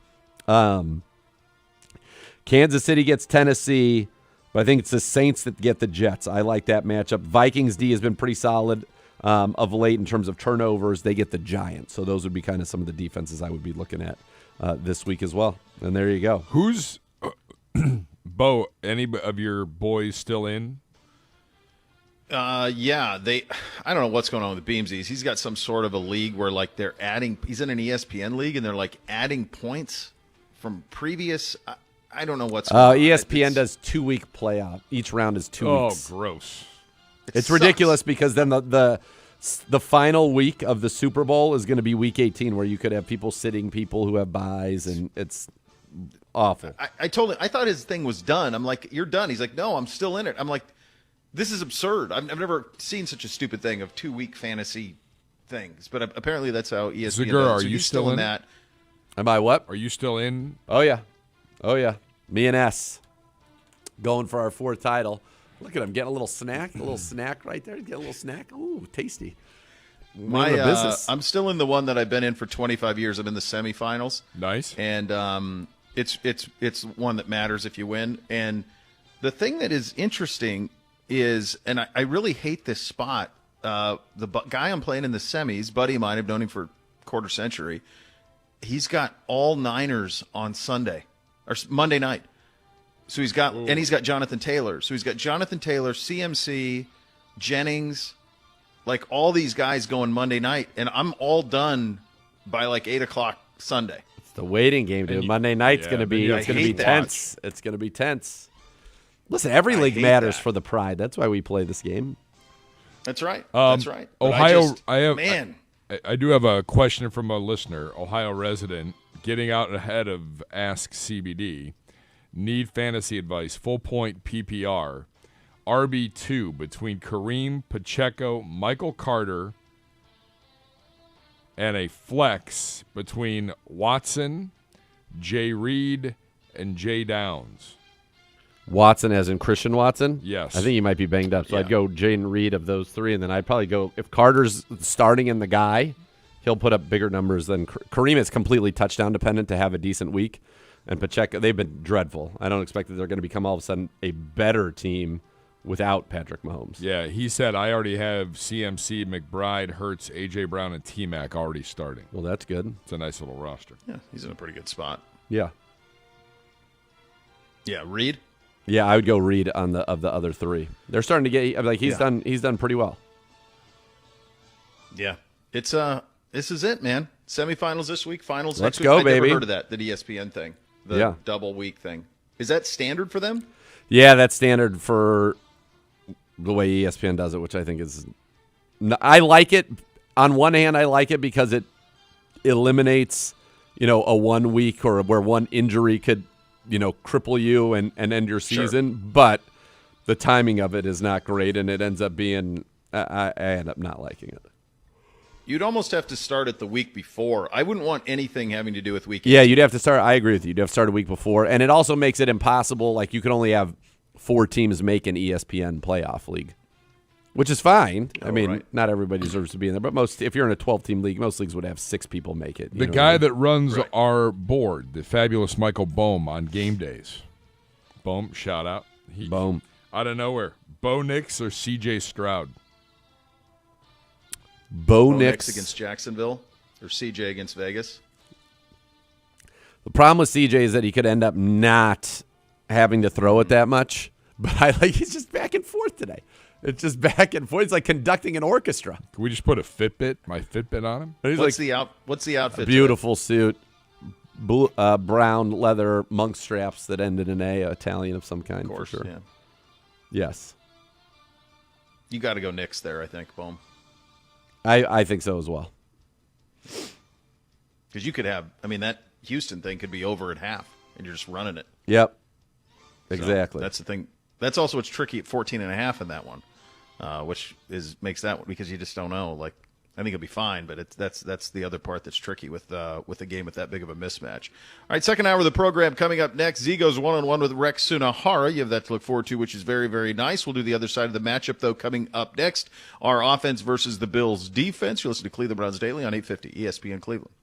Speaker 2: Kansas City gets Tennessee. But I think it's the Saints that get the Jets. I like that matchup. Vikings D has been pretty solid of late in terms of turnovers. They get the Giants. So those would be kind of some of the defenses I would be looking at this week as well. And there you go.
Speaker 3: Who's Bo? Any of your boys still in?
Speaker 1: Yeah, I don't know what's going on with the Beamsies. He's got some sort of a league where like they're adding. He's in an ESPN league and they're like adding points from previous. I don't know what's going on.
Speaker 2: ESPN does 2-week playoff. Each round is 2 weeks.
Speaker 3: Oh, gross.
Speaker 2: It's ridiculous because then the final week of the Super Bowl is going to be week 18 where you could have people sitting people who have buys, and it's awful.
Speaker 1: I told him, I thought his thing was done. I'm like, you're done. He's like, no, I'm still in it. I'm like, this is absurd. I've never seen such a stupid thing of 2-week fantasy things. But apparently that's how ESPN
Speaker 3: Zagura,
Speaker 1: does.
Speaker 3: are
Speaker 1: So
Speaker 3: you
Speaker 1: he's
Speaker 3: still in
Speaker 1: that?
Speaker 2: Am I what?
Speaker 3: Are you still in?
Speaker 2: Oh, yeah. Me and S going for our 4th title. Look at him getting a little snack right there. Get a little snack. Ooh, tasty.
Speaker 1: I'm still in the one that I've been in for 25 years. I'm in the semifinals.
Speaker 3: Nice.
Speaker 1: And it's one that matters if you win. And the thing that is interesting is, and I really hate this spot, guy I'm playing in the semis, buddy of mine, I've known him for a quarter century, he's got all Niners on Sunday or Monday night. So he's got Jonathan Taylor. So he's got Jonathan Taylor, CMC, Jennings, like all these guys going Monday night, and I'm all done by like 8:00 Sunday.
Speaker 2: It's the waiting game, dude. Monday night's going to be tense. It's going to be tense. Listen, every league matters for the pride. That's why we play this game.
Speaker 1: That's right. That's right. But
Speaker 3: Ohio,
Speaker 1: I
Speaker 3: do have a question from a listener, Ohio resident, getting out ahead of Ask CBD. Need fantasy advice. Full point PPR. RB2 between Kareem, Pacheco, Michael Carter, and a flex between Watson, Jay Reed, and Jay Downs.
Speaker 2: Watson as in Christian Watson?
Speaker 3: Yes.
Speaker 2: I think he might be banged up. So I'd go Jaden Reed of those 3, and then I'd probably go, if Carter's starting in the guy, he'll put up bigger numbers than Kareem. Is completely touchdown dependent to have a decent week. And Pacheco, they've been dreadful. I don't expect that they're going to become all of a sudden a better team without Patrick Mahomes.
Speaker 3: Yeah, he said, I already have CMC, McBride, Hurts, A.J. Brown, and T-Mac already starting.
Speaker 2: Well, that's good.
Speaker 3: It's a nice little roster.
Speaker 1: Yeah, he's in a pretty good spot.
Speaker 2: Yeah.
Speaker 1: Yeah, Reed?
Speaker 2: Yeah, I would go Reed of the other 3. They're starting to get he's done pretty well.
Speaker 1: Yeah. It's this is it, man. Semifinals this week, finals
Speaker 2: Let's
Speaker 1: next week.
Speaker 2: go,
Speaker 1: I've
Speaker 2: baby.
Speaker 1: never heard of that, the ESPN thing. The double week thing. Is that standard for them?
Speaker 2: Yeah, that's standard for the way ESPN does it, which I think is I like it. On one hand, I like it because it eliminates, a 1 week or where one injury could, cripple you and end your season. Sure. But the timing of it is not great, and it ends up being I end up not liking it.
Speaker 1: You'd almost have to start it the week before. I wouldn't want anything having to do with week 18.
Speaker 2: Yeah, you'd have to start. I agree with you. You'd have to start a week before. And it also makes it impossible. Like, you can only have 4 teams make an ESPN playoff league, which is fine. I mean, not everybody deserves to be in there. But if you're in a 12-team league, most leagues would have 6 people make it.
Speaker 3: The guy that runs our board, the fabulous Michael Bohm on game days. Bohm, shout out.
Speaker 2: Bohm.
Speaker 3: Out of nowhere. Bo Nix or C.J. Stroud?
Speaker 2: Bo Nix
Speaker 1: against Jacksonville or CJ against Vegas.
Speaker 2: The problem with CJ is that he could end up not having to throw it that much. But he's just back and forth today. It's just back and forth. It's like conducting an orchestra.
Speaker 3: Can we just put my Fitbit on him?
Speaker 1: What's the outfit?
Speaker 2: Beautiful suit, brown leather monk straps that end in an A, Italian of some kind,
Speaker 1: of course,
Speaker 2: for sure.
Speaker 1: Yeah.
Speaker 2: Yes.
Speaker 1: You got to go Knicks there, I think, Boom.
Speaker 2: I think so as well.
Speaker 1: Because you could have, that Houston thing could be over at half, and you're just running it.
Speaker 2: Yep. Exactly.
Speaker 1: So that's the thing. That's also what's tricky at 14.5 in that one, which makes that one, because you just don't know. Like, I think it'll be fine, but that's the other part that's tricky with a game with that big of a mismatch. All right, second hour of the program coming up next. Z goes one-on-one with Rex Sunahara. You have that to look forward to, which is very, very nice. We'll do the other side of the matchup, though, coming up next. Our offense versus the Bills' defense. You listen to Cleveland Browns Daily on 850 ESPN Cleveland.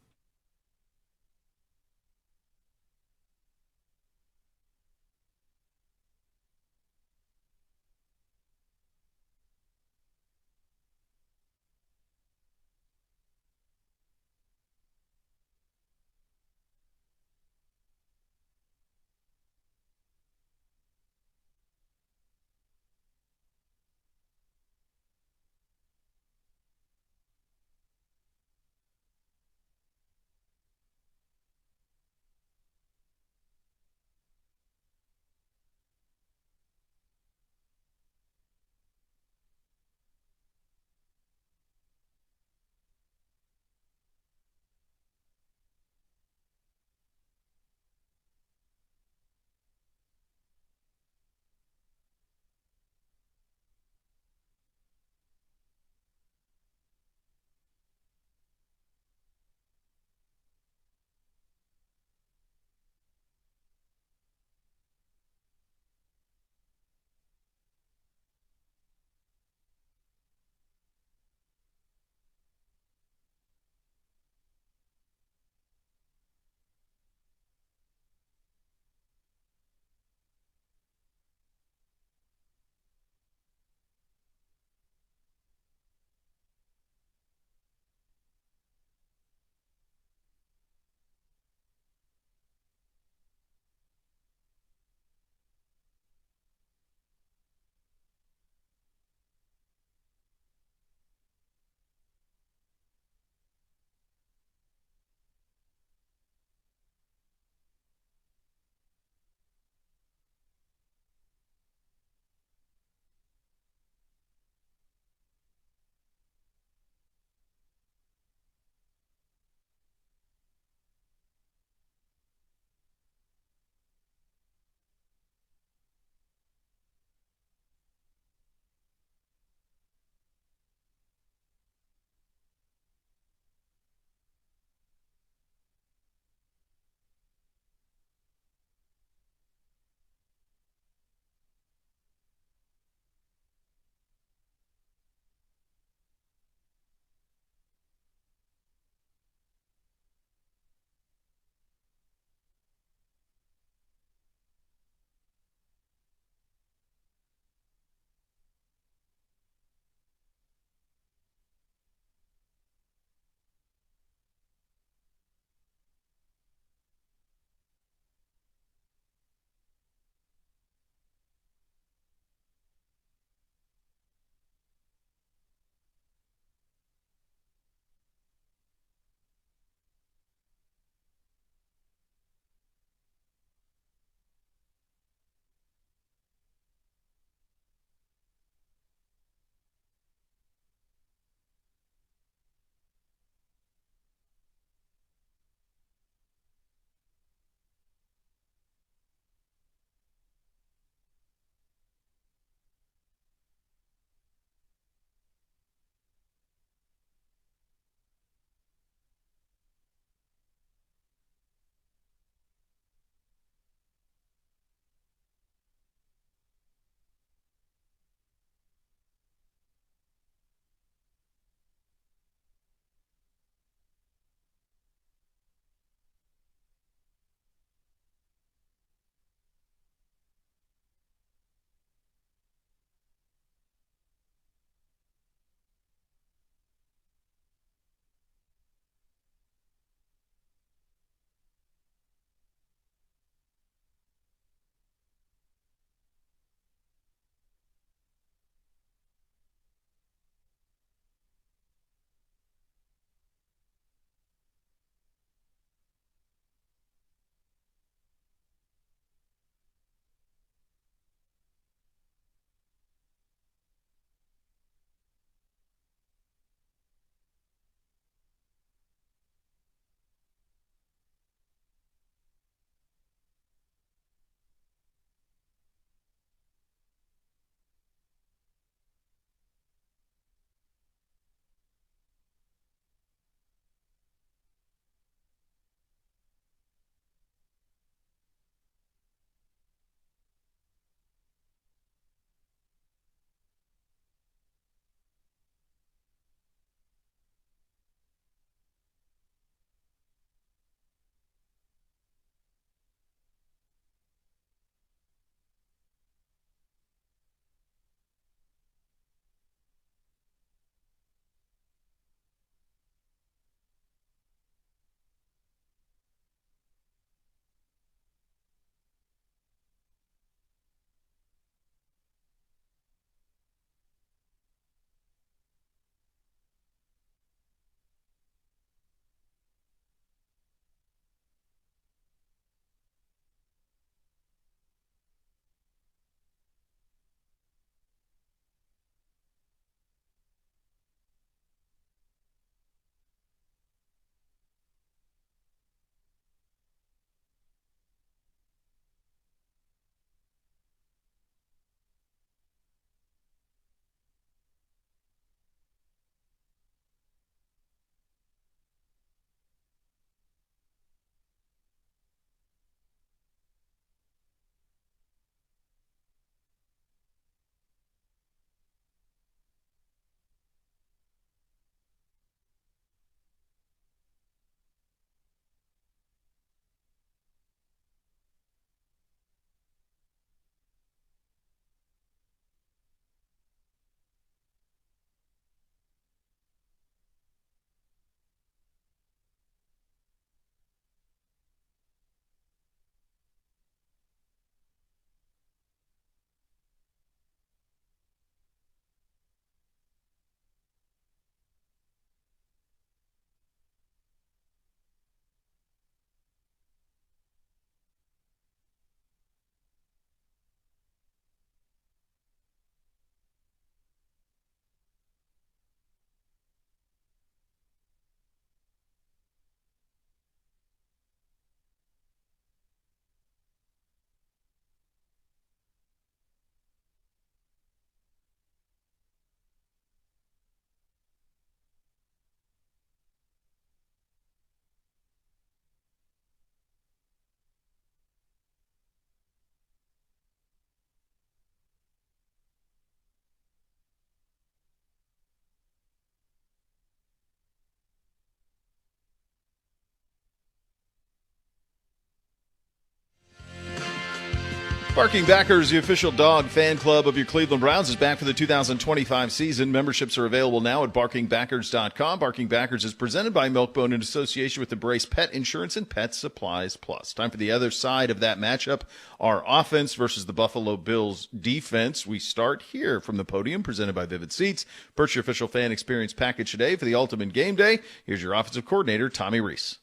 Speaker 1: Barking Backers, the official dog fan club of your Cleveland Browns, is back for the 2025 season. Memberships are available now at barkingbackers.com. Barking Backers is presented by Milkbone in association with Embrace Pet Insurance and Pet Supplies Plus. Time for the other side of that matchup, our offense versus the Buffalo Bills defense. We start here from the podium, presented by Vivid Seats. Purchase your official fan experience package today for the ultimate game day. Here's your offensive coordinator, Tommy Reese.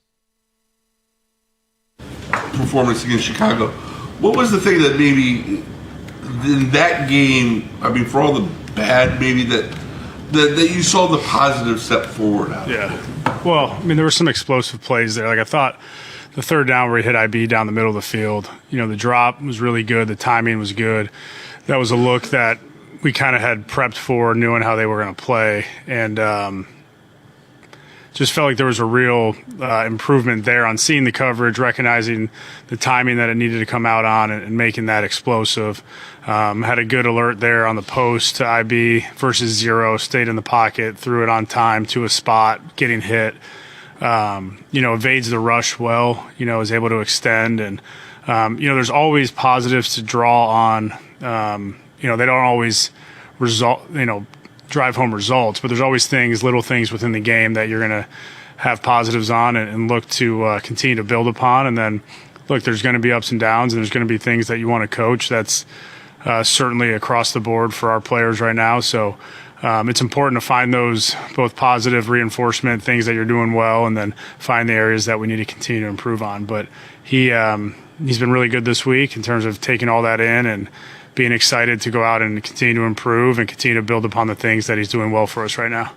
Speaker 4: Performance against Chicago. What was the thing that maybe in that game, I mean, for all the bad, maybe that you saw the positive step forward out of?
Speaker 14: Yeah. Well, I mean, there were some explosive plays there. Like, I thought the third down where he hit IB down the middle of the field, the drop was really good. The timing was good. That was a look that we kind of had prepped for, knowing how they were going to play. And just felt like there was a real improvement there on seeing the coverage, recognizing the timing that it needed to come out on, and making that explosive. Had a good alert there on the post to IB versus 0, stayed in the pocket, threw it on time to a spot, getting hit. Evades the rush well, is able to extend. And, there's always positives to draw on. They don't always drive home results, but there's always little things within the game that you're going to have positives on and look to continue to build upon. And then, look, there's going to be ups and downs, and there's going to be things that you want to coach. That's certainly across the board for our players right now. So it's important to find those both positive reinforcement, things that you're doing well, and then find the areas that we need to continue to improve on. But he's been really good this week in terms of taking all that in and being excited to go out and continue to improve and continue to build upon the things that he's doing well for us right now.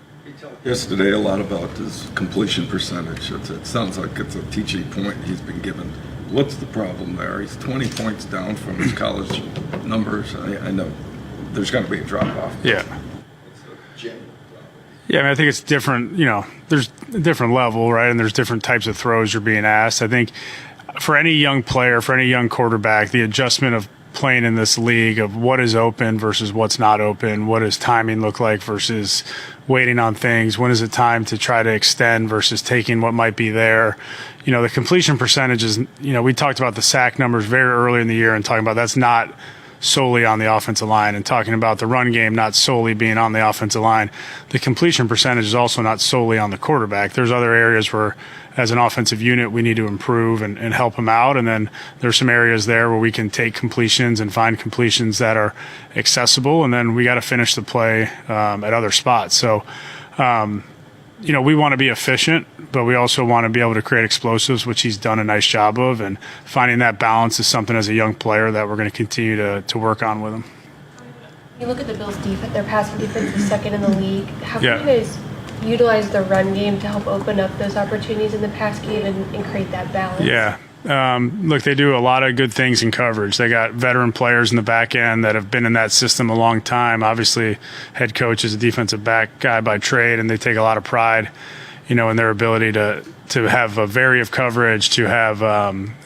Speaker 15: Yesterday, a lot about his completion percentage. It sounds like it's a teaching point he's been given. What's the problem there? He's 20 points down from his college numbers. I know there's going to be a drop-off.
Speaker 14: Yeah. Yeah, I mean, I think it's different. There's a different level, right? And there's different types of throws you're being asked. I think for any young player, for any young quarterback, the adjustment of playing in this league of what is open versus what's not open, what does timing look like versus waiting on things, when is it time to try to extend versus taking what might be there. The completion percentages, we talked about the sack numbers very early in the year and talking about that's not solely on the offensive line, and talking about the run game not solely being on the offensive line. The completion percentage is also not solely on the quarterback. There's other areas where, as an offensive unit, we need to improve and help them out. And then there's some areas there where we can take completions and find completions that are accessible. And then we got to finish the play at other spots. So, we want to be efficient, but we also want to be able to create explosives, which he's done a nice job of. And finding that balance is something as a young player that we're going to continue to work on with him.
Speaker 16: You look at the Bills' defense; their passing defense is second in the league. How can you guys utilize the run game to help open up those opportunities in the pass game and create that balance? Yeah.
Speaker 14: Look, they do a lot of good things in coverage. They got veteran players in the back end that have been in that system a long time. Obviously, head coach is a defensive back guy by trade, and they take a lot of pride, in their ability to have a vary of coverage, to have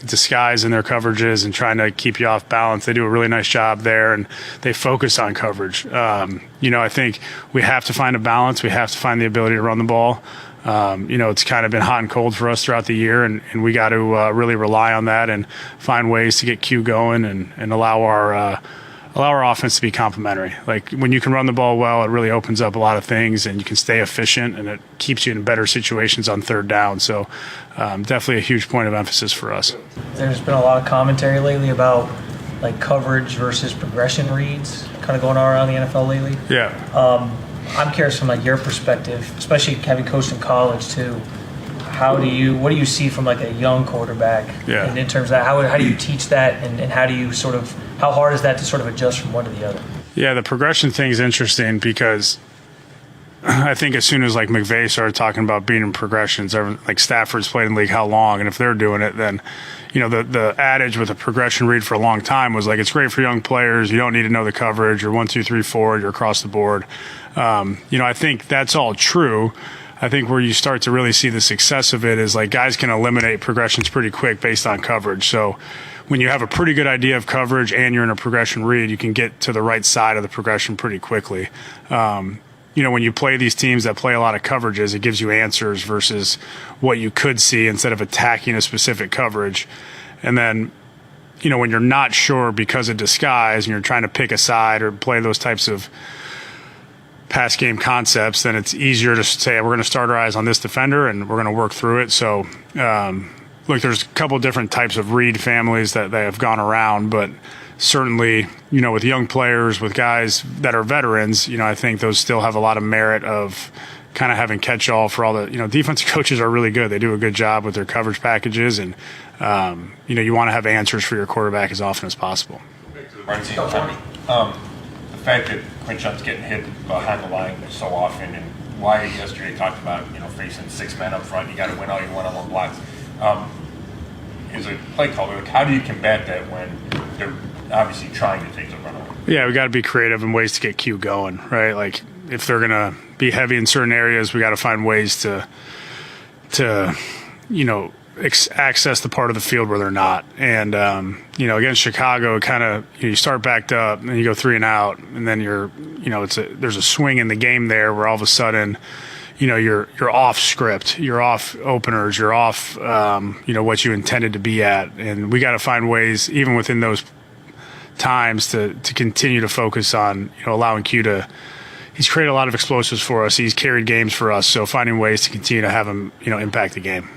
Speaker 14: disguise in their coverages and trying to keep you off balance. They do a really nice job there, and they focus on coverage. I think we have to find a balance. We have to find the ability to run the ball. It's kind of been hot and cold for us throughout the year, and we got to really rely on that and find ways to get Q going and allow our offense to be complementary. Like, when you can run the ball well, it really opens up a lot of things, and you can stay efficient, and it keeps you in better situations on third down. So definitely a huge point of emphasis for us.
Speaker 17: There's been a lot of commentary lately about coverage versus progression reads kind of going on around the NFL lately.
Speaker 14: Yeah.
Speaker 17: I'm curious from your perspective, especially having coached in college too. What do you see from a young quarterback?
Speaker 14: Yeah.
Speaker 17: And in terms of that, how do you teach that, and how do you how hard is that to sort of adjust from one to the other?
Speaker 14: Yeah, the progression thing is interesting because I think as soon as McVay started talking about being in progressions, Stafford's played in the league how long, and if they're doing it, then the adage with a progression read for a long time was it's great for young players. You don't need to know the coverage. You're 1, 2, 3, 4. You're across the board. I think that's all true. I think where you start to really see the success of it is guys can eliminate progressions pretty quick based on coverage. So when you have a pretty good idea of coverage and you're in a progression read, you can get to the right side of the progression pretty quickly. When you play these teams that play a lot of coverages, it gives you answers versus what you could see instead of attacking a specific coverage. And then when you're not sure because of disguise and you're trying to pick a side or play those types of pass game concepts, then it's easier to say we're going to start our eyes on this defender and we're going to work through it. So, look, there's a couple different types of read families that have gone around, but certainly, with young players, with guys that are veterans, I think those still have a lot of merit of kind of having catch-all for all the, defensive coaches are really good. They do a good job with their coverage packages, and, you want to have answers for your quarterback as often as possible.
Speaker 7: The fact that Quinshon's getting hit behind the line so often, and Wyatt yesterday talked about, facing 6 men up front, you got to win all your one-on-one blocks. As a play caller, how do you combat that when they're obviously trying to take the run away? Yeah,
Speaker 14: we got to be creative in ways to get Q going, right? Like, if they're going to be heavy in certain areas, we got to find ways to access the part of the field where they're not. And, against Chicago, kind of, you start backed up and you go 3 and out, and then there's a swing in the game there where all of a sudden, you're off script, you're off openers, you're off, what you intended to be at. And we got to find ways, even within those times, to continue to focus on, allowing Q to. He's created a lot of explosives for us. He's carried games for us. So finding ways to continue to have him, impact the game.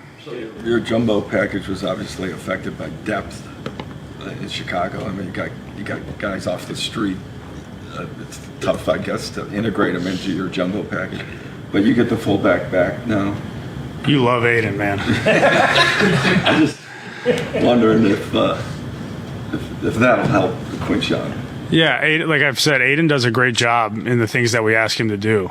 Speaker 15: Your jumbo package was obviously affected by depth in Chicago. I mean, you got guys off the street. It's tough, I guess, to integrate them into your jumbo package. But you get the fullback back now.
Speaker 14: You love Aiden, man.
Speaker 15: I'm just wondering if that'll help Quinshon.
Speaker 14: Yeah, Aiden, like I've said, Aiden does a great job in the things that we ask him to do.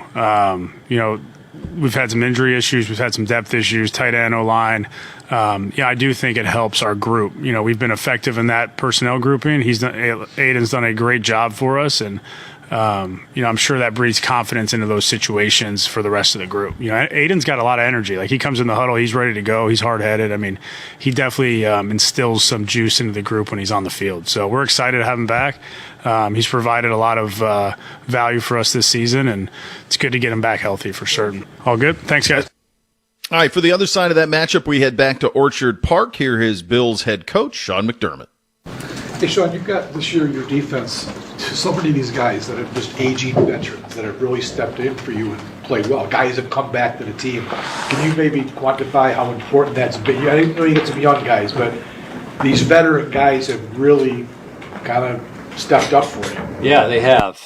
Speaker 14: We've had some injury issues. We've had some depth issues, tight end, O-line. I do think it helps our group. We've been effective in that personnel grouping. Aiden's done a great job for us, and I'm sure that breeds confidence into those situations for the rest of the group. Aiden's got a lot of energy. Like, he comes in the huddle, he's ready to go. He's hard-headed. I mean, he definitely instills some juice into the group when he's on the field. So we're excited to have him back. He's provided a lot of value for us this season, and it's good to get him back healthy for certain. All good? Thanks, guys.
Speaker 1: All right, for the other side of that matchup, we head back to Orchard Park. Here is Bills head coach, Sean McDermott.
Speaker 18: Hey, Sean, you've got this year your defense, so many of these guys that are just aging veterans that have really stepped in for you and played well. Guys have come back to the team. Can you maybe quantify how important that's been? I didn't know you get some young guys, but these veteran guys have really kind of stepped up for you.
Speaker 19: Yeah, they have.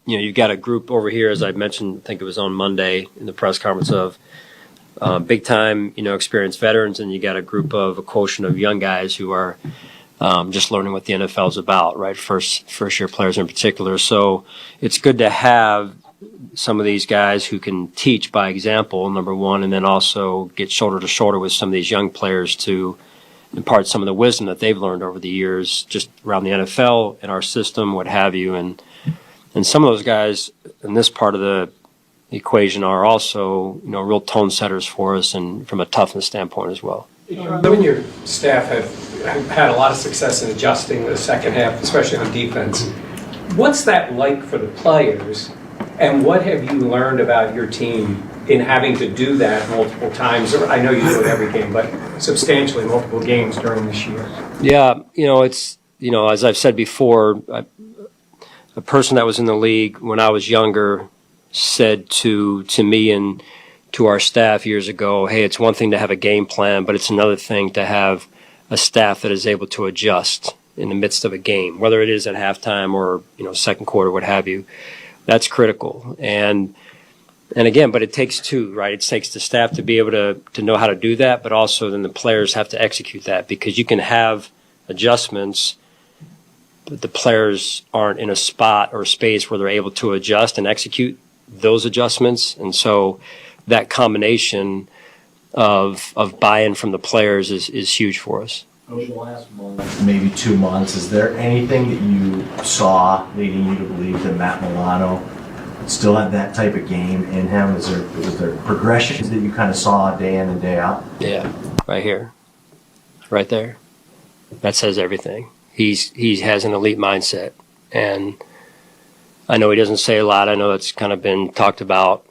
Speaker 19: You've got a group over here, as I mentioned, I think it was on Monday in the press conference, of big time, experienced veterans, and you got a group of a quotient of young guys who are just learning what the NFL is about, right? First year players in particular. So it's good to have some of these guys who can teach by example, number one, and then also get shoulder to shoulder with some of these young players to impart some of the wisdom that they've learned over the years just around the NFL and our system, what have you. And some of those guys in this part of the equation are also, real tone setters for us and from a toughness standpoint as well.
Speaker 20: You and your staff have had a lot of success in adjusting the second half, especially on defense. What's that like for the players, and what have you learned about your team in having to do that multiple times? Or I know you do it every game, but substantially multiple games during this year.
Speaker 19: Yeah, it's, as I've said before, a person that was in the league when I was younger said to me and to our staff years ago, hey, it's one thing to have a game plan, but it's another thing to have a staff that is able to adjust in the midst of a game, whether it is at halftime or, second quarter, what have you. That's critical. And again, but it takes two, right? It takes the staff to be able to know how to do that, but also then the players have to execute that, because you can have adjustments, but the players aren't in a spot or space where they're able to adjust and execute those adjustments. And so that combination of buy-in from the players is huge for us.
Speaker 21: Over the last month, maybe 2 months, is there anything that you saw leading you to believe that Matt Milano still had that type of game in him? Was there progressions that you kind of saw day in and day out?
Speaker 19: Yeah, right here, right there. That says everything. He has an elite mindset, and I know he doesn't say a lot. I know that's kind of been talked about,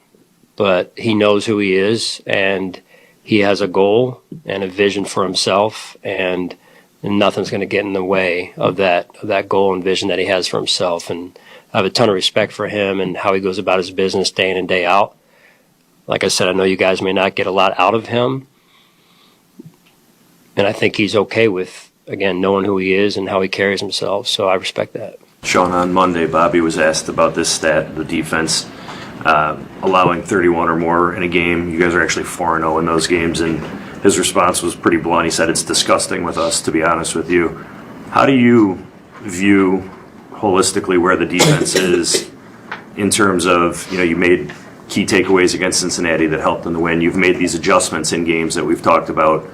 Speaker 19: but he knows who he is, and he has a goal and a vision for himself, and and nothing's going to get in the way of that goal and vision that he has for himself. And I have a ton of respect for him and how he goes about his business day in and day out. Like I said, I know you guys may not get a lot out of him, and I think he's okay with, again, knowing who he is and how he carries himself, so I respect that.
Speaker 6: Sean, on Monday, Bobby was asked about this stat, the defense allowing 31 or more in a game. You guys are actually 4-0 in those games, and his response was pretty blunt. He said, it's disgusting with us, to be honest with you. How do you view holistically where the defense is in terms of, you made key takeaways against Cincinnati that helped in the win. You've made these adjustments in games that we've talked about,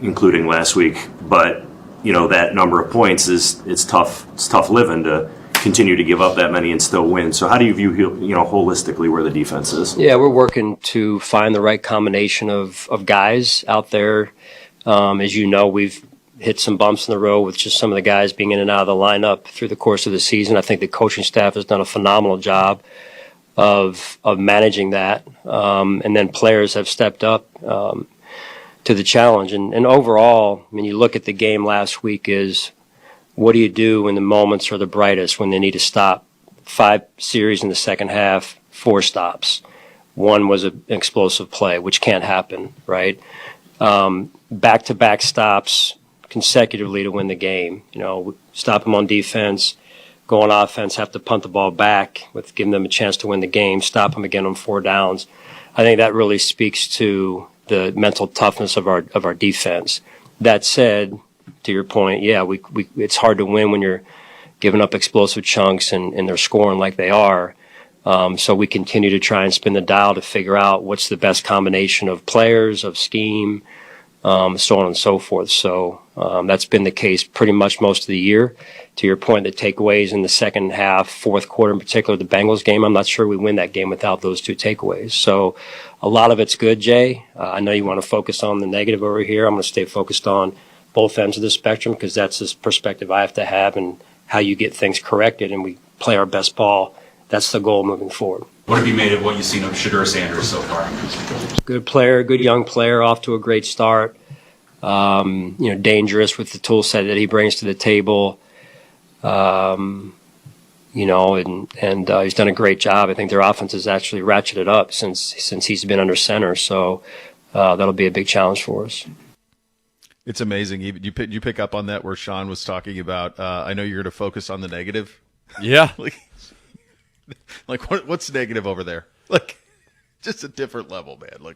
Speaker 6: including last week. But, that number of points it's tough living to continue to give up that many and still win. So how do you view, holistically where the defense is?
Speaker 19: Yeah, we're working to find the right combination of guys out there. As you know, we've hit some bumps in the road with just some of the guys being in and out of the lineup through the course of the season. I think the coaching staff has done a phenomenal job of managing that. And then players have stepped up to the challenge. And overall, you look at the game last week is, what do you do when the moments are the brightest, when they need to stop? 5 series in the second half, 4 stops. 1 was an explosive play, which can't happen, right? Back-to-back stops consecutively to win the game. Stop them on defense, go on offense, have to punt the ball back with giving them a chance to win the game, stop them again on 4 downs. I think that really speaks to the mental toughness of our defense. That said, to your point, yeah, it's hard to win when you're giving up explosive chunks and they're scoring like they are. So we continue to try and spin the dial to figure out what's the best combination of players, of scheme, so on and so forth. So that's been the case pretty much most of the year. To your point, the takeaways in the second half, fourth quarter in particular, the Bengals game, I'm not sure we win that game without those 2 takeaways. So a lot of it's good, Jay. I know you want to focus on the negative over here. I'm going to stay focused on both ends of the spectrum because that's the perspective I have to have and how you get things corrected and we play our best ball. That's the goal moving forward.
Speaker 22: What have you made of what you've seen of Shedeur Sanders so far?
Speaker 19: Good player, good young player, off to a great start. Dangerous with the tool set that he brings to the table. And he's done a great job. I think their offense has actually ratcheted up since he's been under center. So that'll be a big challenge for us.
Speaker 1: It's amazing. You pick up on that where Sean was talking about, I know you're going to focus on the negative.
Speaker 2: Yeah.
Speaker 1: like what's negative over there? Like, just a different level, man.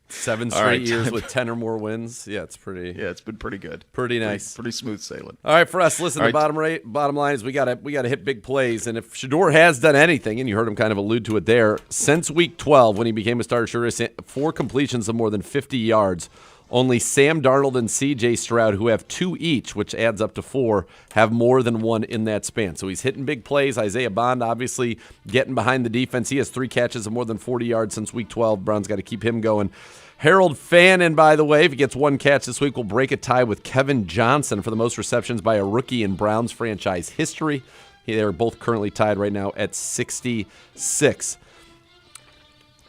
Speaker 2: 7 straight years with 10 or more wins. Yeah, it's pretty.
Speaker 1: Yeah, it's been pretty good.
Speaker 2: Pretty nice.
Speaker 1: Pretty smooth sailing.
Speaker 2: All right, for us, listen. The bottom line is we gotta hit big plays, and if Shedeur has done anything, and you heard him kind of allude to it there, since week 12 when he became a starter, 4 completions of more than 50 yards. Only Sam Darnold and C.J. Stroud, who have 2 each, which adds up to 4, have more than 1 in that span. So he's hitting big plays. Isaiah Bond obviously getting behind the defense. He has 3 catches of more than 40 yards since week 12. Brown's got to keep him going. Harold Fannin, by the way, if he gets 1 catch this week, will break a tie with Kevin Johnson for the most receptions by a rookie in Browns franchise history. They're both currently tied right now at 66.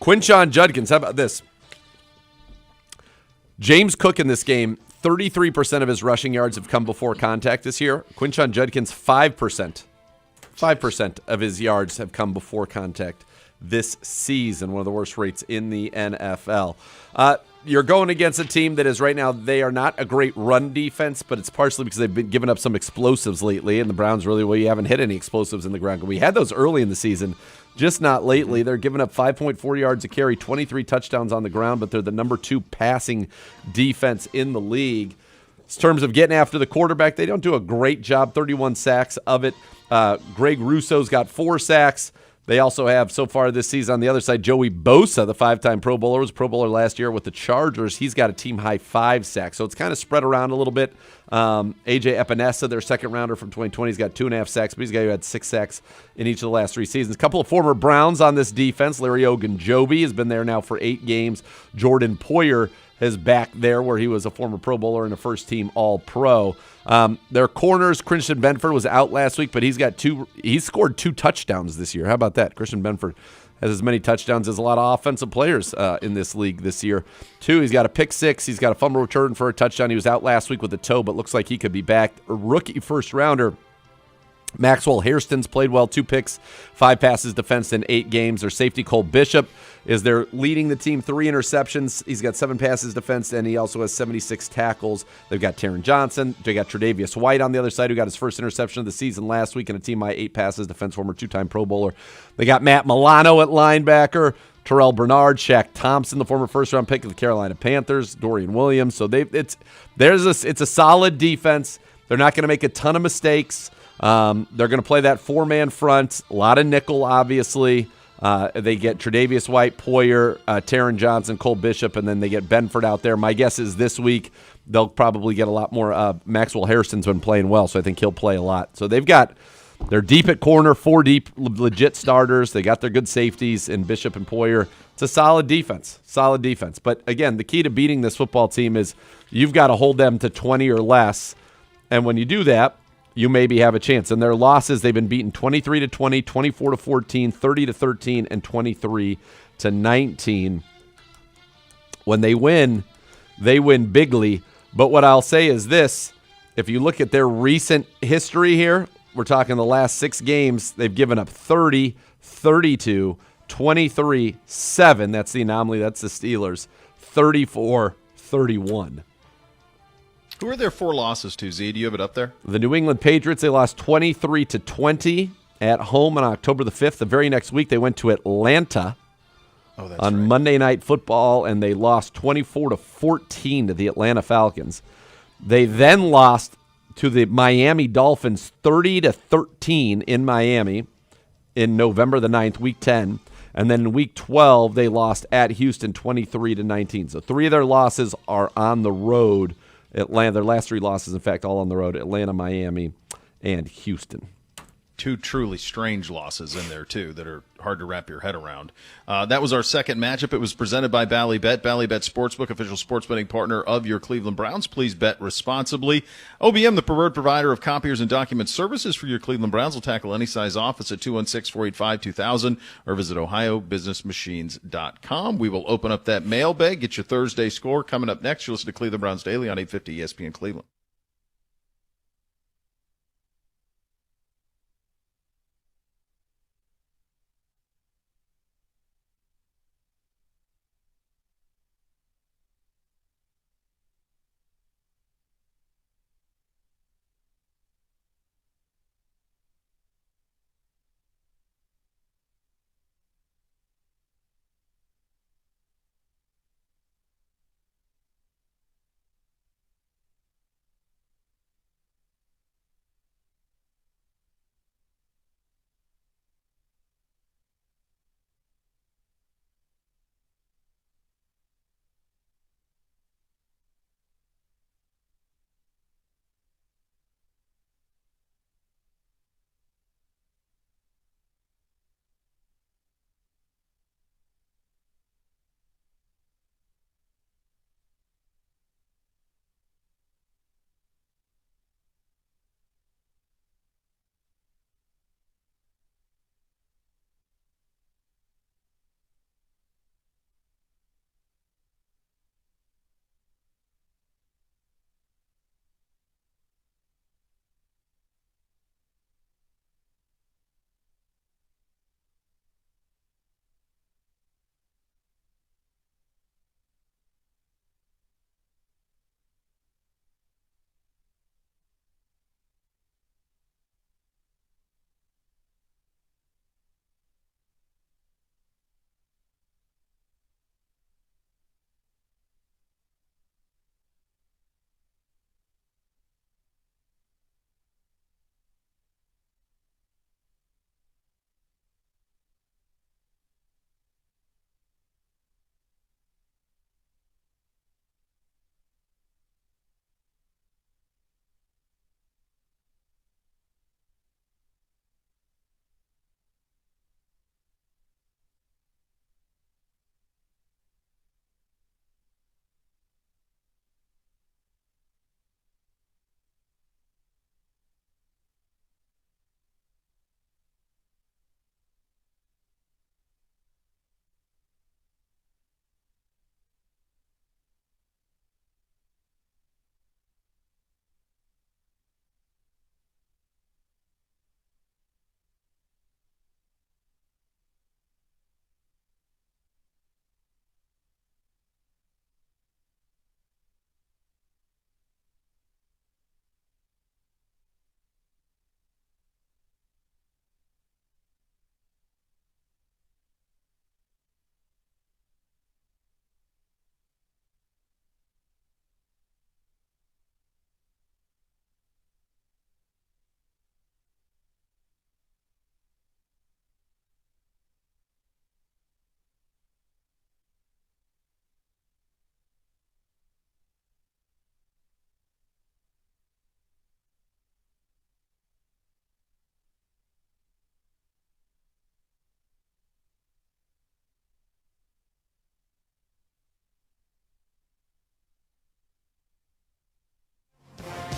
Speaker 2: Quinshon Judkins, how about this? James Cook in this game, 33% of his rushing yards have come before contact this year. Quinshon Judkins, 5%. 5% of his yards have come before contact this season, one of the worst rates in the NFL. You're going against a team that is right now, they are not a great run defense, but it's partially because they've been giving up some explosives lately, and the Browns really, you haven't hit any explosives in the ground. We had those early in the season, just not lately. They're giving up 5.4 yards a carry, 23 touchdowns on the ground, but they're the number 2 passing defense in the league. In terms of getting after the quarterback, they don't do a great job, 31 sacks of it. Greg Russo's got 4 sacks. They also have, so far this season, on the other side, Joey Bosa, the 5-time Pro Bowler, was a Pro Bowler last year with the Chargers. He's got a team-high 5 sacks, so it's kind of spread around a little bit. A.J. Epinesa, their second-rounder from 2020, he's got 2.5 sacks, but he's a guy who had 6 sacks in each of the last 3 seasons. A couple of former Browns on this defense. Larry Ogunjobi has been there now for 8 games. Jordan Poyer is back there where he was a former Pro Bowler and a first-team All-Pro. Their corners, Christian Benford was out last week, but he's scored 2 touchdowns this year. How about that? Christian Benford has as many touchdowns as a lot of offensive players in this league this year. 2, he's got a pick 6. He's got a fumble return for a touchdown. He was out last week with a toe, but looks like he could be back. A rookie first-rounder, Maxwell Hairston's played well, 2 picks, 5 passes defensed in 8 games. Their safety, Cole Bishop, is there leading the team, 3 interceptions. He's got 7 passes defensed, and he also has 76 tackles. They've got Taron Johnson. They got Tre'Davious White on the other side, who got his first interception of the season last week in a team high 8 passes defense, former 2-time Pro Bowler. They got Matt Milano at linebacker, Terrell Bernard, Shaq Thompson, the former first-round pick of the Carolina Panthers, Dorian Williams. So it's a solid defense. They're not going to make a ton of mistakes. They're going to play that 4-man front, a lot of nickel, obviously. They get Tre'Davious White, Poyer, Taron Johnson, Cole Bishop, and then they get Benford out there. My guess is this week they'll probably get a lot more. Maxwell Harrison's been playing well, so I think he'll play a lot. So they're deep at corner, 4 deep, legit starters. They got their good safeties in Bishop and Poyer. It's a solid defense. But again, the key to beating this football team is you've got to hold them to 20 or less, and when you do that, you maybe have a chance. And their losses, they've been beaten 23-20, 24-14, 30-13, and 23-19. When they win bigly. But what I'll say is this: if you look at their recent history here, we're talking the last 6 games, they've given up 30, 32, 23, 7. That's the anomaly. That's the Steelers. 34, 31.
Speaker 1: Who are their 4 losses to, Z? Do you have it up there?
Speaker 2: The New England Patriots, they lost 23-20 at home on October the 5th. The very next week, they went to Atlanta on Monday Night Football, and they lost 24-14 to the Atlanta Falcons. They then lost to the Miami Dolphins 30-13 in Miami in November the 9th, Week 10. And then in Week 12, they lost at Houston 23-19. So 3 of their losses are on the road. Atlanta, their last 3 losses, in fact, all on the road: Atlanta, Miami, and Houston.
Speaker 1: 2 truly strange losses in there, too, that are hard to wrap your head around. That was our second matchup. It was presented by Ballybet. Ballybet Sportsbook, official sports betting partner of your Cleveland Browns. Please bet responsibly. OBM, the preferred provider of copiers and document services for your Cleveland Browns, will tackle any size office at 216-485-2000 or visit ohiobusinessmachines.com. We will open up that mailbag, get your Thursday score. Coming up next, you'll listen to Cleveland Browns Daily on 850 ESPN Cleveland.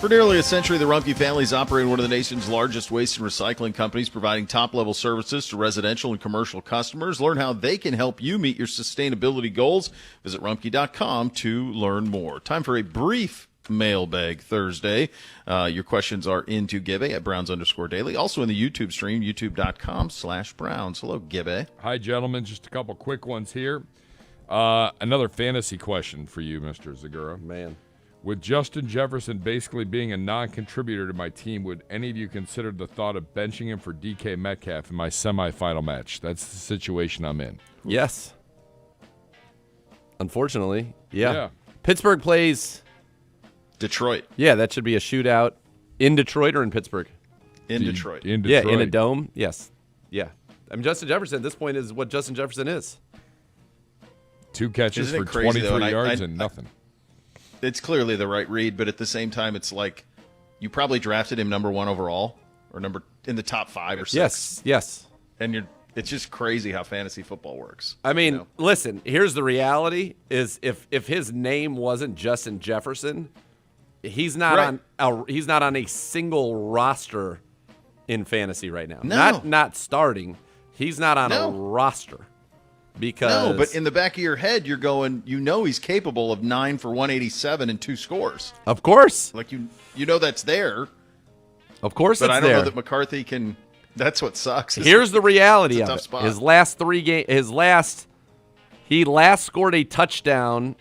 Speaker 1: For nearly a century, the Rumpke family has operated one of the nation's largest waste and recycling companies, providing top-level services to residential and commercial customers. Learn how they can help you meet your sustainability goals. Visit Rumpke.com to learn more. Time for a brief Mailbag Thursday. Your questions are into Gibbe at Browns_Daily. Also in the YouTube stream, youtube.com/Browns. Hello, Gibbe.
Speaker 3: Hi, gentlemen. Just a couple quick ones here. Another fantasy question for you, Mr. Zagura.
Speaker 2: Man.
Speaker 3: With Justin Jefferson basically being a non-contributor to my team, would any of you consider the thought of benching him for DK Metcalf in my semifinal match? That's the situation I'm in.
Speaker 2: Yes. Unfortunately, yeah. Pittsburgh plays
Speaker 1: Detroit.
Speaker 2: Yeah, that should be a shootout in Detroit or in Pittsburgh.
Speaker 1: In Detroit.
Speaker 3: In Detroit.
Speaker 2: Yeah, in a dome. Yes. Yeah. I mean, Justin Jefferson at this point is what Justin Jefferson is.
Speaker 3: 2 catches
Speaker 1: Isn't
Speaker 3: for
Speaker 1: it crazy,
Speaker 3: 23
Speaker 1: though?
Speaker 3: yards and nothing.
Speaker 1: It's clearly the right read, but at the same time, it's like you probably drafted him number 1 overall or in the top 5 or 6.
Speaker 2: Yes.
Speaker 1: And it's just crazy how fantasy football works.
Speaker 2: I mean, listen, here's the reality is if his name wasn't Justin Jefferson, he's not on a single roster in fantasy right now.
Speaker 1: No.
Speaker 2: Not starting. He's not on a roster. Because
Speaker 1: but in the back of your head, you're going, he's capable of 9 for 187 and 2 scores.
Speaker 2: Of course.
Speaker 1: Like that's there.
Speaker 2: Of course
Speaker 1: but
Speaker 2: it's
Speaker 1: I don't
Speaker 2: there.
Speaker 1: know that McCarthy can. That's what sucks.
Speaker 2: Here's the reality
Speaker 1: of
Speaker 2: it.
Speaker 1: Spot.
Speaker 2: His last 3 games, he last scored a touchdown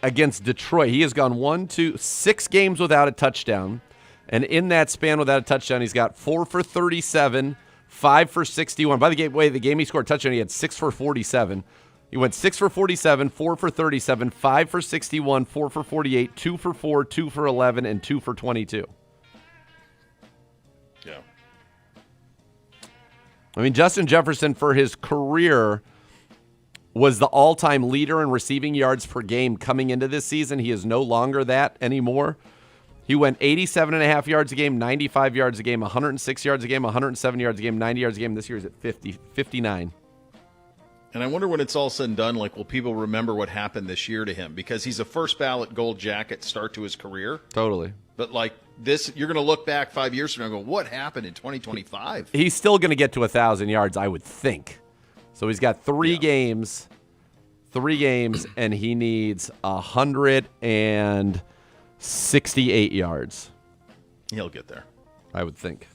Speaker 2: against Detroit. He has gone 6 games without a touchdown. And in that span without a touchdown, he's got 4 for 37, 5 for 61. By the way, the game he scored a touchdown, he had 6 for 47. He went 6 for 47, 4 for 37, 5 for 61, 4 for 48, 2 for 4, 2 for 11, and 2 for 22.
Speaker 1: Yeah.
Speaker 2: I mean, Justin Jefferson for his career was the all-time leader in receiving yards per game coming into this season. He is no longer that anymore. He went 87.5 yards a game, 95 yards a game, 106 yards a game, 107 yards a game, 90 yards a game. This year he's at 59.
Speaker 1: And I wonder when it's all said and done, will people remember what happened this year to him? Because he's a first-ballot gold jacket start to his career.
Speaker 2: Totally.
Speaker 1: But this, you're going to look back 5 years from now and go, what happened in 2025?
Speaker 2: He's still going to get to 1,000 yards, I would think. So he's got 3 games, and he needs 168 yards.
Speaker 1: He'll get there,
Speaker 2: I would think.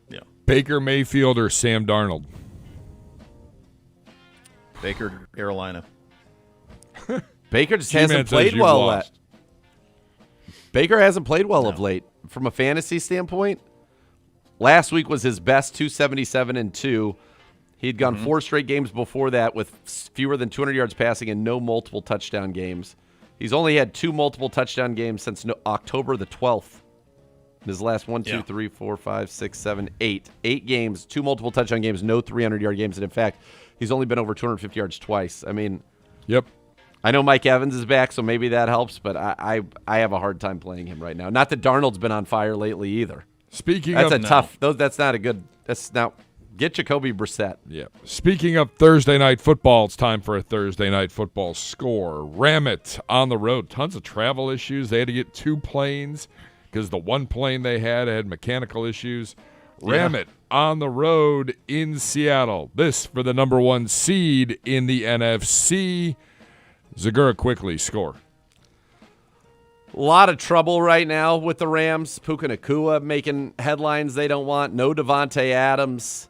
Speaker 1: Yeah.
Speaker 3: Baker Mayfield or Sam Darnold?
Speaker 1: Baker, Carolina.
Speaker 2: Baker just hasn't played well. Baker hasn't played well of late. From a fantasy standpoint, last week was his best, 277-2. He'd gone 4 straight games before that with fewer than 200 yards passing and no multiple touchdown games. He's only had 2 multiple touchdown games since October the 12th. His last 1, 2, 3, 4, 5, 6, 7, 8. 8 games, 2 multiple touchdown games, no 300-yard games. And in fact, he's only been over 250 yards twice. I mean, I know Mike Evans is back, so maybe that helps, but I have a hard time playing him right now. Not that Darnold's been on fire lately either. That's not a good. That's not. Get Jacoby Brissett.
Speaker 3: Yeah. Speaking of Thursday night football, it's time for a Thursday night football score. Ramit on the road. Tons of travel issues. They had to get 2 planes because the one plane they had mechanical issues. Ramit on the road in Seattle. This for the number 1 seed in the NFC. Zagura, quickly, score.
Speaker 2: A lot of trouble right now with the Rams. Puka Nacua making headlines they don't want. No Devontae Adams.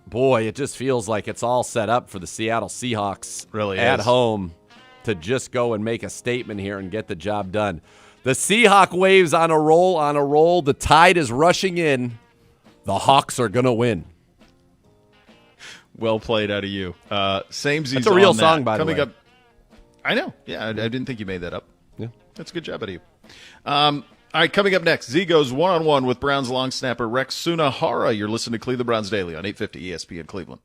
Speaker 2: Boy, it just feels like it's all set up for the Seattle Seahawks at home to just go and make a statement here and get the job done. The Seahawk waves on a roll. The tide is rushing in. The Hawks are going to win.
Speaker 1: Well played out of you. Samesies.
Speaker 2: That's a real song, by the way.
Speaker 1: Coming up. I know. Yeah, I didn't think you made that up.
Speaker 2: Yeah.
Speaker 1: That's a good job out of you. All right, coming up next, Z goes one-on-one with Browns long snapper Rex Sunahara. You're listening to Cleveland Browns Daily on 850 ESPN Cleveland.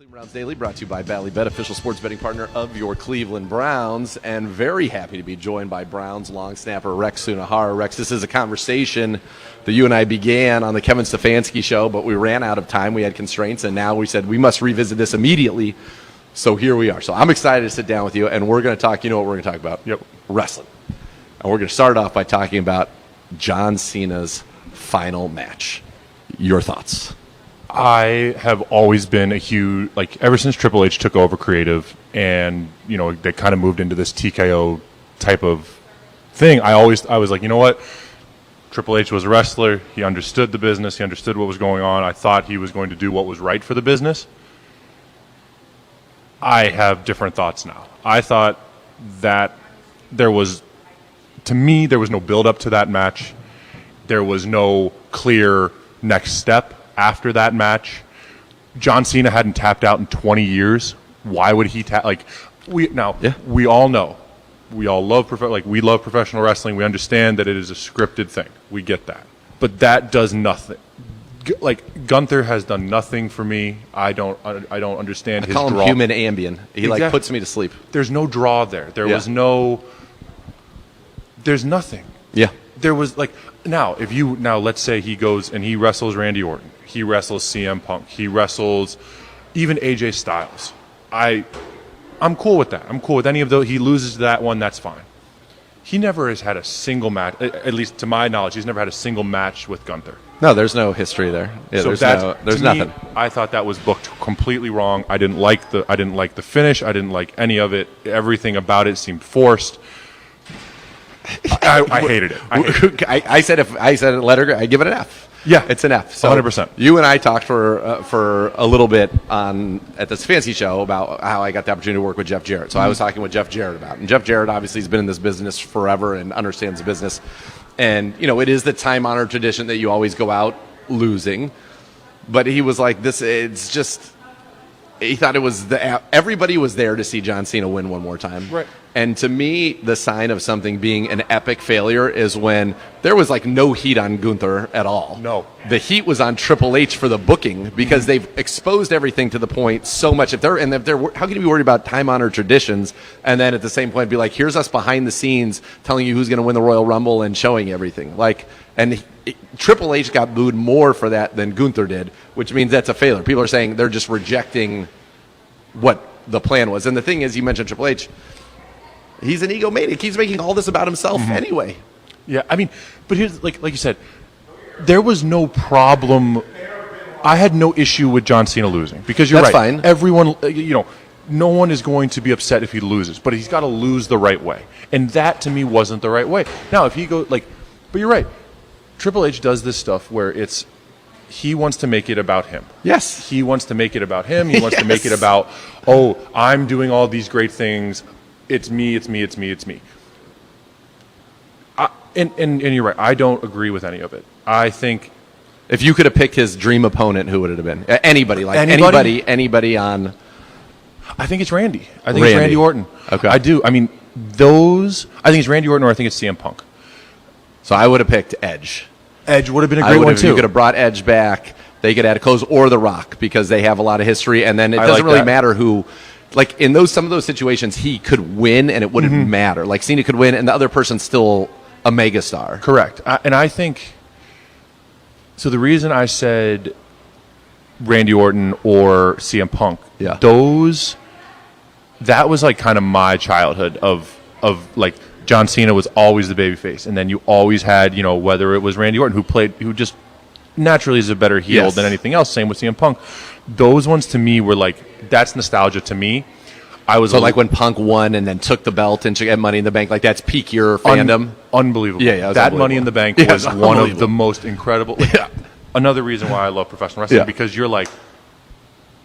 Speaker 2: Browns Daily, brought to you by Ballybet, official sports betting partner of your Cleveland Browns, and very happy to be joined by Browns long snapper Rex Sunahara. Rex, this is a conversation that you and I began on the Kevin Stefanski show, but we ran out of time. We had constraints, and now we said we must revisit this immediately. So here we are. So I'm excited to sit down with you, and we're going to talk, you know what we're going to talk about?
Speaker 3: Yep.
Speaker 2: Wrestling. And we're going to start off by talking about John Cena's final match. Your thoughts?
Speaker 7: I have always been a huge, ever since Triple H took over creative and, they kind of moved into this TKO type of thing, I was like, you know what? Triple H was a wrestler. He understood the business. He understood what was going on. I thought he was going to do what was right for the business. I have different thoughts now. I thought that there was no build-up to that match. There was no clear next step after that match. John Cena hadn't tapped out in 20 years. Why would he tap? We all know. We all love we love professional wrestling. We understand that it is a scripted thing. We get that. But that does nothing. Gunther has done nothing for me. I don't understand his draw.
Speaker 2: I call him human Ambien. He puts me to sleep.
Speaker 7: There's no draw there. There's nothing.
Speaker 2: Yeah.
Speaker 7: There was let's say he goes and he wrestles Randy Orton. He wrestles CM Punk. He wrestles even AJ Styles. I'm cool with that. I'm cool with any of those. He loses that one, that's fine. He never has had a single match, at least to my knowledge, he's never had a single match with Gunther.
Speaker 2: No, there's no history there. Yeah,
Speaker 7: so
Speaker 2: there's nothing.
Speaker 7: I thought that was booked completely wrong. I didn't like the finish. I didn't like any of it. Everything about it seemed forced. I hated it.
Speaker 2: I said I give it an F.
Speaker 7: Yeah,
Speaker 2: it's an F. So
Speaker 7: 100%.
Speaker 2: You and I talked for a little bit at this fancy show about how I got the opportunity to work with Jeff Jarrett. So I was talking with Jeff Jarrett about it. And Jeff Jarrett obviously has been in this business forever and understands the business. And it is the time-honored tradition that you always go out losing. But he was like, it's just. He thought it was everybody was there to see John Cena win one more time.
Speaker 7: Right.
Speaker 2: And to me, the sign of something being an epic failure is when there was no heat on Gunther at all.
Speaker 7: No.
Speaker 2: The heat was on Triple H for the booking because they've exposed everything to the point so much. How can you be worried about time-honored traditions and then at the same point be like, here's us behind the scenes telling you who's going to win the Royal Rumble and showing everything. Triple H got booed more for that than Gunther did, which means that's a failure. People are saying they're just rejecting what the plan was. And the thing is, you mentioned Triple H. He's an egomaniac. He's making all this about himself anyway.
Speaker 7: Yeah, but here's like you said, there was no problem. I had no issue with John Cena losing because you're
Speaker 2: That's
Speaker 7: right.
Speaker 2: Fine.
Speaker 7: Everyone, no one is going to be upset if he loses, but he's got to lose the right way, and that to me wasn't the right way. Now, if he goes but you're right. Triple H does this stuff where he wants to make it about him.
Speaker 2: Yes.
Speaker 7: He wants to make it about him. He wants to make it about, I'm doing all these great things. It's me, it's me, it's me, it's me. And you're right. I don't agree with any of it. I think
Speaker 2: if you could have picked his dream opponent, who would it have been? Anybody on.
Speaker 7: I think it's Randy. I think it's Randy Orton.
Speaker 2: Okay.
Speaker 7: I do. I think it's Randy Orton or I think it's CM Punk.
Speaker 2: So I would have picked Edge.
Speaker 7: Edge would have been a great one too.
Speaker 2: You could have brought Edge back. They could add close or The Rock because they have a lot of history, and then it doesn't really matter who. In some of those situations, he could win, and it wouldn't matter. Cena could win, and the other person's still a megastar.
Speaker 7: Correct. And I think so. The reason I said Randy Orton or CM Punk, that was kind of my childhood of John Cena was always the babyface, and then you always had whether it was Randy Orton who just naturally is a better heel than anything else. Same with CM Punk. Those ones to me were that's nostalgia to me. I was
Speaker 2: when Punk won and then took the belt and get Money in the Bank, that's peak your fandom.
Speaker 7: Unbelievable.
Speaker 2: Yeah,
Speaker 7: that Money in the Bank was one of the most incredible. Another reason why I love professional wrestling because you're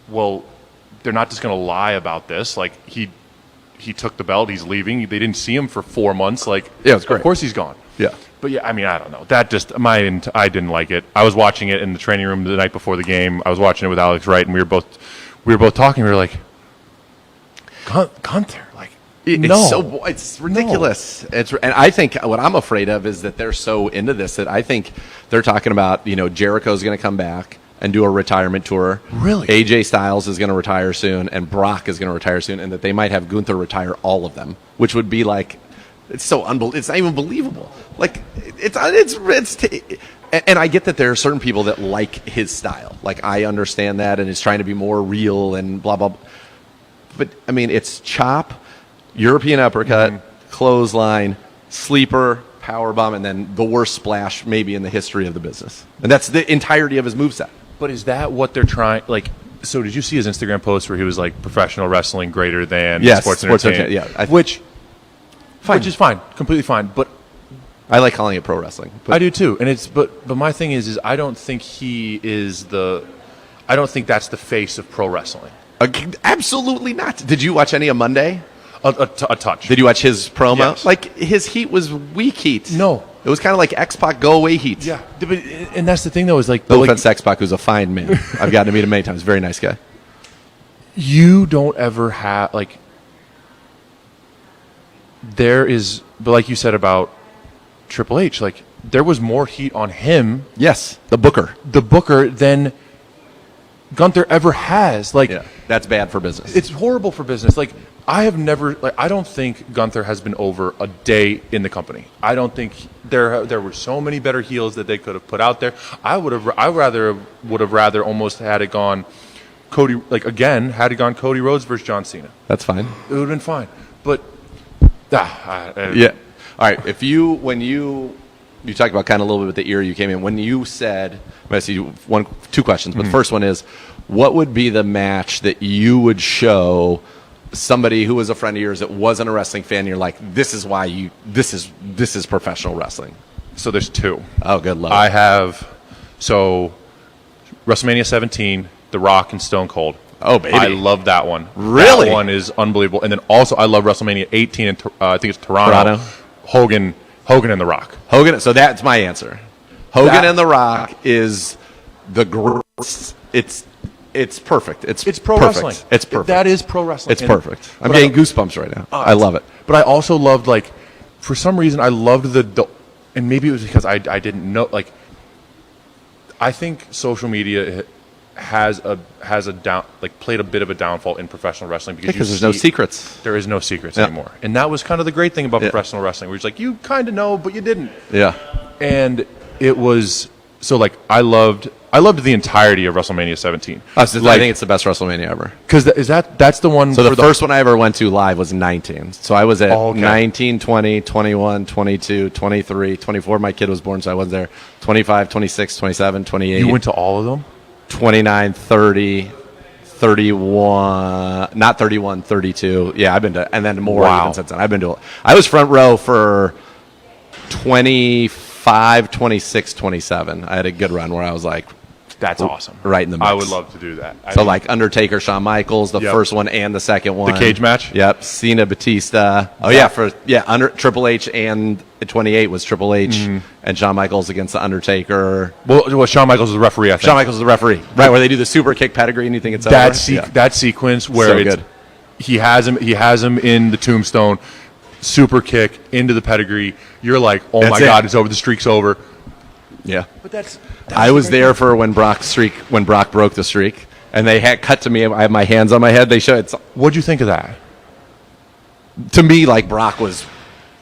Speaker 7: well, they're not just going to lie about this. He took the belt. He's leaving. They didn't see him for 4 months.
Speaker 2: It's great.
Speaker 7: Of course he's gone.
Speaker 2: Yeah.
Speaker 7: But I don't know. That just I didn't like it. I was watching it in the training room the night before the game. I was watching it with Alex Wright, and we were both talking. We were like, Gunther,
Speaker 2: it's ridiculous. And I think what I'm afraid of is that they're so into this that I think they're talking about Jericho's going to come back. and do a retirement tour.
Speaker 3: Really?
Speaker 2: AJ Styles is going to retire soon, and Brock is going to retire soon, and that they might have Gunther retire all of them, which would be like, it's so it's not even believable. Like and I get that there are certain people that like his style. Like I understand that, and is trying to be more real and blah blah. But I mean, it's chop, European uppercut, clothesline, sleeper, power bomb, and then the worst splash maybe in the history of the business. And that's the entirety of his moveset.
Speaker 5: But is that what they're trying? Like, so did you see his Instagram post where he was like, professional wrestling greater than sports entertainment?
Speaker 2: Yeah,
Speaker 5: which is fine, completely fine. But
Speaker 2: I like calling it pro wrestling.
Speaker 5: I do too. And but my thing is I don't think I don't think that's the face of pro wrestling.
Speaker 2: Absolutely not. Did you watch any of Monday?
Speaker 5: A touch.
Speaker 2: Did you watch his promo?
Speaker 5: Yes.
Speaker 2: Like his heat was weak heat.
Speaker 5: No.
Speaker 2: It was kind of like X-Pac go away heat.
Speaker 5: Yeah. And that's the thing though, is like,
Speaker 2: no offense to X-Pac, who's a fine man. I've gotten to meet him many times. Very nice guy.
Speaker 5: You don't ever have like, but like you said about Triple H, like there was more heat on him.
Speaker 2: Yes, the Booker
Speaker 5: than Gunther ever has. Like,
Speaker 2: yeah, that's bad for business.
Speaker 5: It's horrible for business. Like I don't think Gunther has been over a day in the company. I don't think there were so many better heels that they could have put out there. I would have rather almost had it gone Cody, like again, had it gone Cody Rhodes versus John Cena.
Speaker 2: That's fine.
Speaker 5: It would have been fine. But
Speaker 2: yeah. All right. When you talked about kind of a little bit with the era you came in, when you said, I'm going to ask you two questions, but the first one is, what would be the match that you would show somebody who was a friend of yours that wasn't a wrestling fan? And you're like, this is why this is professional wrestling.
Speaker 5: So there's two.
Speaker 2: Oh, good luck.
Speaker 5: I have WrestleMania 17, The Rock and Stone Cold.
Speaker 2: Oh, baby.
Speaker 5: I love that one.
Speaker 2: Really?
Speaker 5: That one is unbelievable. And then also I love WrestleMania 18 in I think it's Toronto. Hogan and The Rock.
Speaker 2: So that's my answer. Hogan and The Rock is the greatest. It's perfect. It's
Speaker 5: pro
Speaker 2: perfect.
Speaker 5: wrestling.
Speaker 2: It's perfect.
Speaker 5: That is pro wrestling.
Speaker 2: It's perfect. I'm getting goosebumps right now. I love it.
Speaker 5: But I also loved, like, for some reason, I loved the and maybe it was because I didn't know, like, I think social media has played a bit of a downfall in professional wrestling because
Speaker 2: there's no secrets.
Speaker 5: There is no secrets anymore, and that was kind of the great thing about professional wrestling, where it's like you kind of know, but you didn't.
Speaker 2: Yeah,
Speaker 5: and it was so like I loved the entirety of WrestleMania 17.
Speaker 2: I think it's the best WrestleMania ever.
Speaker 5: Because that's the one.
Speaker 2: So the first one I ever went to live was 19. So I was at 19, 20, 21, 22, 23, 24. My kid was born, so I wasn't there. 25, 26, 27, 28.
Speaker 5: You went to all of them?
Speaker 2: 29, 30, 31, not 31, 32. Yeah, I've been to, and then more even since then. I've been to, I was front row for 25, 26, 27. I had a good run where I was like,
Speaker 5: that's awesome.
Speaker 2: Right in the mix.
Speaker 5: I would love to do that.
Speaker 2: Like Undertaker, Shawn Michaels, the first one and the second one.
Speaker 5: The cage match?
Speaker 2: Yep. Cena, Batista. Under Triple H and 28 was Triple H and Shawn Michaels against the Undertaker.
Speaker 5: Well, Shawn Michaels was the referee, I think.
Speaker 2: Shawn Michaels was the referee. Right, where they do the super kick pedigree and you think it's over?
Speaker 5: That sequence where
Speaker 2: good.
Speaker 5: He has him in the tombstone, super kick into the pedigree. You're like, oh my God, it's over. The streak's over.
Speaker 2: Yeah.
Speaker 5: But
Speaker 2: I was there for when Brock broke the streak, and they had cut to me. I have my hands on my head. They showed it.
Speaker 5: What'd you think of that?
Speaker 2: To me, like Brock was,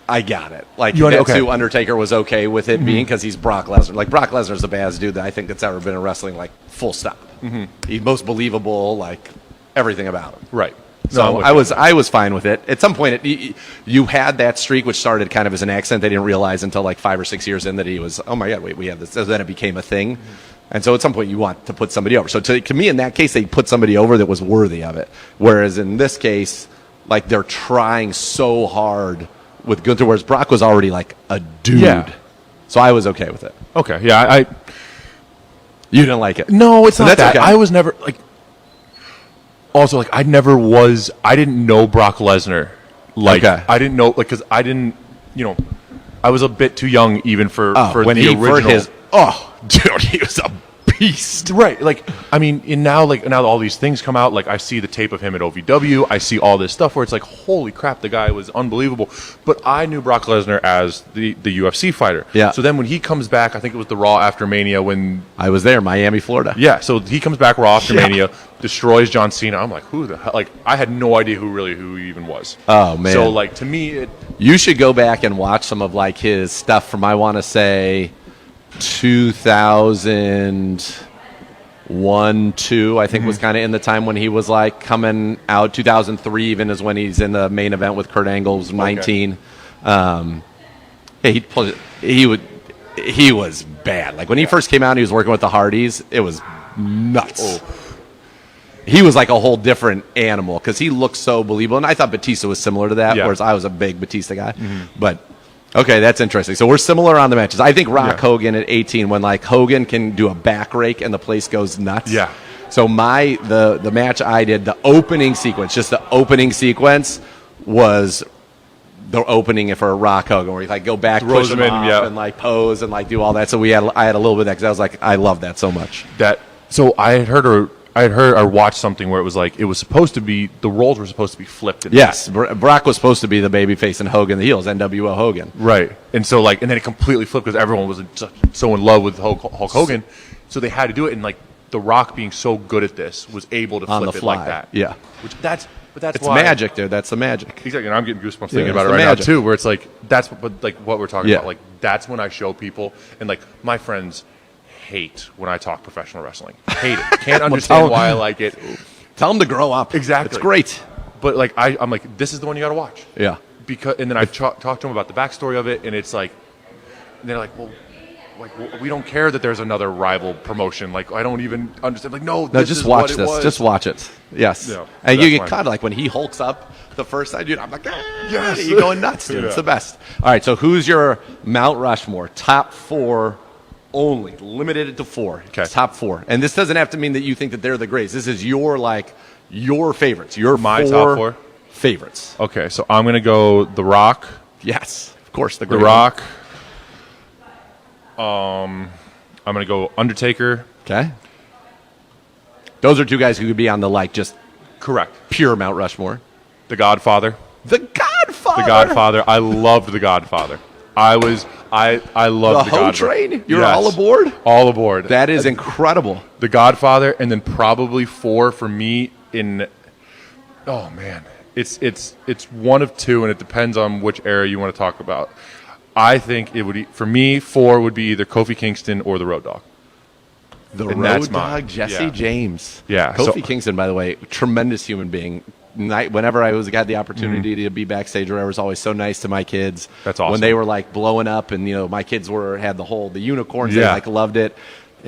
Speaker 2: I got it. Like
Speaker 5: okay.
Speaker 2: Undertaker was okay with it being because he's Brock Lesnar. Like Brock Lesnar's the baddest dude that I think that's ever been in wrestling. Like full stop. He's most believable. Like everything about him.
Speaker 5: Right.
Speaker 2: So I was fine with it. At some point, you had that streak, which started kind of as an accident. They didn't realize until like 5 or 6 years in that he was, oh my God, wait, we have this. So then it became a thing. And so at some point you want to put somebody over. So to me, in that case, they put somebody over that was worthy of it. Whereas in this case, like they're trying so hard with Gunther, whereas Brock was already like a dude.
Speaker 5: Yeah.
Speaker 2: So I was okay with it.
Speaker 5: Okay. Yeah.
Speaker 2: You didn't like it?
Speaker 5: No, it's not that.
Speaker 2: Okay.
Speaker 5: I was never like. Also, like I didn't know Brock Lesnar. Like I didn't know, like because I didn't, I was a bit too young even for
Speaker 2: when
Speaker 5: the
Speaker 2: he
Speaker 5: original.
Speaker 2: dude, he was a
Speaker 1: beast.
Speaker 5: Right. Like, I mean, and now all these things come out. Like, I see the tape of him at OVW. I see all this stuff where it's like, holy crap, the guy was unbelievable. But I knew Brock Lesnar as the UFC fighter.
Speaker 2: Yeah.
Speaker 5: So then when he comes back, I think it was the Raw after Mania when
Speaker 2: I was there, Miami, Florida.
Speaker 5: Yeah. So he comes back Raw after Mania, destroys John Cena. I'm like, who the hell? Like, I had no idea who he even was.
Speaker 2: Oh man.
Speaker 5: So like to me,
Speaker 2: you should go back and watch some of like his stuff from I want to say 2001, 2, I think was kind of in the time when he was like coming out. 2003 even is when he's in the main event with Kurt Angle, was 19. Yeah, he was bad. Like when he first came out and he was working with the Hardys, it was nuts. He was like a whole different animal because he looked so believable. And I thought Batista was similar to that, whereas I was a big Batista guy. But okay, that's interesting. So we're similar on the matches. I think Rock Hogan at 18, when like Hogan can do a back rake and the place goes nuts.
Speaker 5: Yeah.
Speaker 2: So the match I did, the opening sequence, just the opening sequence was the opening for Rock Hogan, where he like go back, push him off, and like pose and like do all that. So I had a little bit of that because I was like, I love that so much.
Speaker 5: So I had heard or watched something where it was like it was supposed to be the roles were supposed to be flipped.
Speaker 2: Yes, Brock was supposed to be the babyface and Hogan the heels, NWO Hogan.
Speaker 5: Right, and so like, and then it completely flipped because everyone was so in love with Hulk Hogan, so they had to do it. And like The Rock being so good at this was able to flip it like that.
Speaker 2: Yeah,
Speaker 5: that's
Speaker 2: it's
Speaker 5: why
Speaker 2: magic, dude. That's the magic.
Speaker 5: Exactly, and I'm getting goosebumps thinking about it right now too. Where it's like what we're talking about. Like that's when I show people, and like my friends hate when I talk professional wrestling. Hate it. Can't understand why I like it.
Speaker 2: Tell them to grow up.
Speaker 5: Exactly.
Speaker 2: It's great.
Speaker 5: But like I'm like, this is the one you got to watch.
Speaker 2: Yeah.
Speaker 5: And then I talk to them about the backstory of it, and it's like, and they're like, well, we don't care that there's another rival promotion. Like I don't even understand. Like no,
Speaker 2: just watch this. Just watch it. Yes.
Speaker 5: Yeah,
Speaker 2: and you get caught like when he hulks up the first time, dude. I'm like, yes, you're going nuts, dude. It's the best. All right, so who's your Mount Rushmore? Top 4 only, limited it to 4.
Speaker 5: Okay.
Speaker 2: Top 4, and this doesn't have to mean that you think that they're the greatest. This is your favorites.
Speaker 5: My top 4
Speaker 2: favorites.
Speaker 5: Okay, so I'm gonna go The Rock.
Speaker 2: Yes, of course, The
Speaker 5: Rock. I'm gonna go Undertaker.
Speaker 2: Okay. Those are 2 guys who could be on the just
Speaker 5: correct
Speaker 2: pure Mount Rushmore.
Speaker 5: The Godfather.
Speaker 2: The Godfather.
Speaker 5: The Godfather. I loved The Godfather. I loved The Godfather.
Speaker 2: Train. You're all aboard.
Speaker 5: All aboard.
Speaker 2: That is incredible.
Speaker 5: The Godfather, and then probably 4 for me in. Oh man, it's one of 2, and it depends on which era you want to talk about. I think it would for me 4 would be either Kofi Kingston or the Road Dogg.
Speaker 2: Road Dogg, Jesse James.
Speaker 5: Yeah.
Speaker 2: Kofi Kingston, by the way, tremendous human being. Whenever I had the opportunity to be backstage, I was always so nice to my kids.
Speaker 5: That's awesome.
Speaker 2: When they were like blowing up, and my kids had the unicorns. They loved it.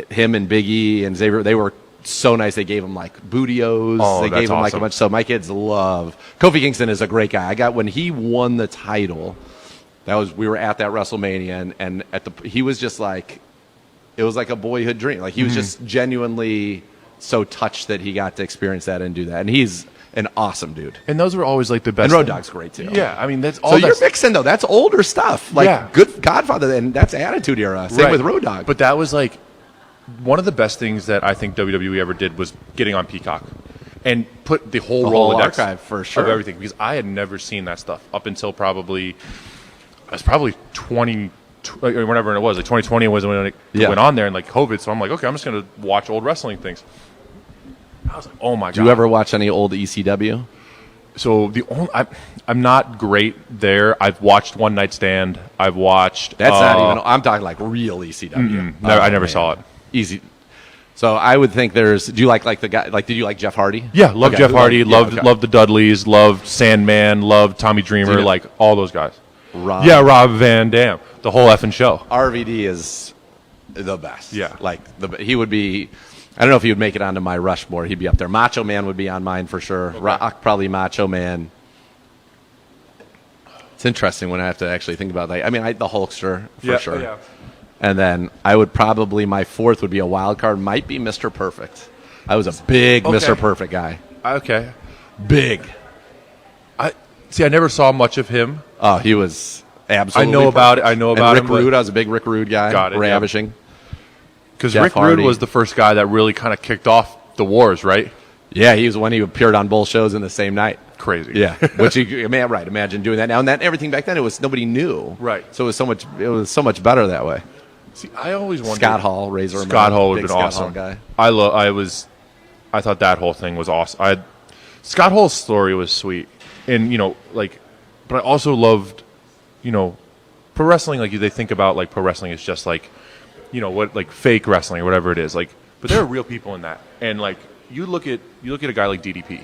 Speaker 2: Him and Big E and Xavier, they were so nice. They gave him bootios. They gave him a bunch. So my kids love Kofi Kingston. Is a great guy. When he won the title, we were at that WrestleMania, and he was just like, it was like a boyhood dream. Like he was just genuinely so touched that he got to experience that and do that. And he's an awesome dude.
Speaker 5: And those were always like the best.
Speaker 2: And Road Dogg's great too.
Speaker 5: Yeah, I mean that's all.
Speaker 2: So you're mixing though. That's older stuff. Good Godfather, and that's Attitude Era. Same with Road Dogg.
Speaker 5: But that was like one of the best things that I think WWE ever did was getting on Peacock and put the whole Rolodex
Speaker 2: archive for sure
Speaker 5: of everything, because I had never seen that stuff up until probably 20. Whenever it was, 2020 was when it went on there, and COVID. So I'm like, okay, I'm just gonna watch old wrestling things. I was like, oh my god.
Speaker 2: Do you ever watch any old ECW?
Speaker 5: So I'm not great there. I've watched One Night Stand. I've watched.
Speaker 2: That's not even. I'm talking real ECW.
Speaker 5: I never saw it.
Speaker 2: Easy. So I would think there's. Do you like the guy? Did you like Jeff Hardy?
Speaker 5: Yeah, love Jeff Hardy. Loved the Dudleys. Loved Sandman. Loved Tommy Dreamer. All those guys. Rob Van Dam. The whole effing show.
Speaker 2: RVD is the best.
Speaker 5: Yeah.
Speaker 2: He would be. I don't know if he would make it onto my Rushmore. He'd be up there. Macho Man would be on mine for sure. Okay. Rock, probably Macho Man. It's interesting when I have to actually think about that. I mean, the Hulkster for sure. Yeah. And then I would probably, my 4th would be a wild card. Might be Mr. Perfect. I was a big Mr. Perfect guy.
Speaker 5: Okay.
Speaker 2: Big.
Speaker 5: I never saw much of him.
Speaker 2: Oh, he was absolutely.
Speaker 5: I know about it. I know about
Speaker 2: Rick
Speaker 5: him.
Speaker 2: Rude. I was a big Rick Rude guy.
Speaker 5: Got it.
Speaker 2: Ravishing.
Speaker 5: Because Rick Rude was the first guy that really kind of kicked off the wars, right?
Speaker 2: Yeah, he was when he appeared on both shows in the same night.
Speaker 5: Crazy.
Speaker 2: Yeah, which right. Imagine doing that now. And that everything back then, it was nobody knew.
Speaker 5: Right.
Speaker 2: So it was so much better that way.
Speaker 5: See, I always wondered.
Speaker 2: Scott Hall, Razor.
Speaker 5: Scott Hall would have been
Speaker 2: Scott
Speaker 5: awesome.
Speaker 2: Hall guy.
Speaker 5: I thought that whole thing was awesome. Scott Hall's story was sweet, and but I also loved, pro wrestling. Like they think about like pro wrestling is just like, fake wrestling or whatever it is. Like, but there are real people in that, and like you look at a guy like DDP.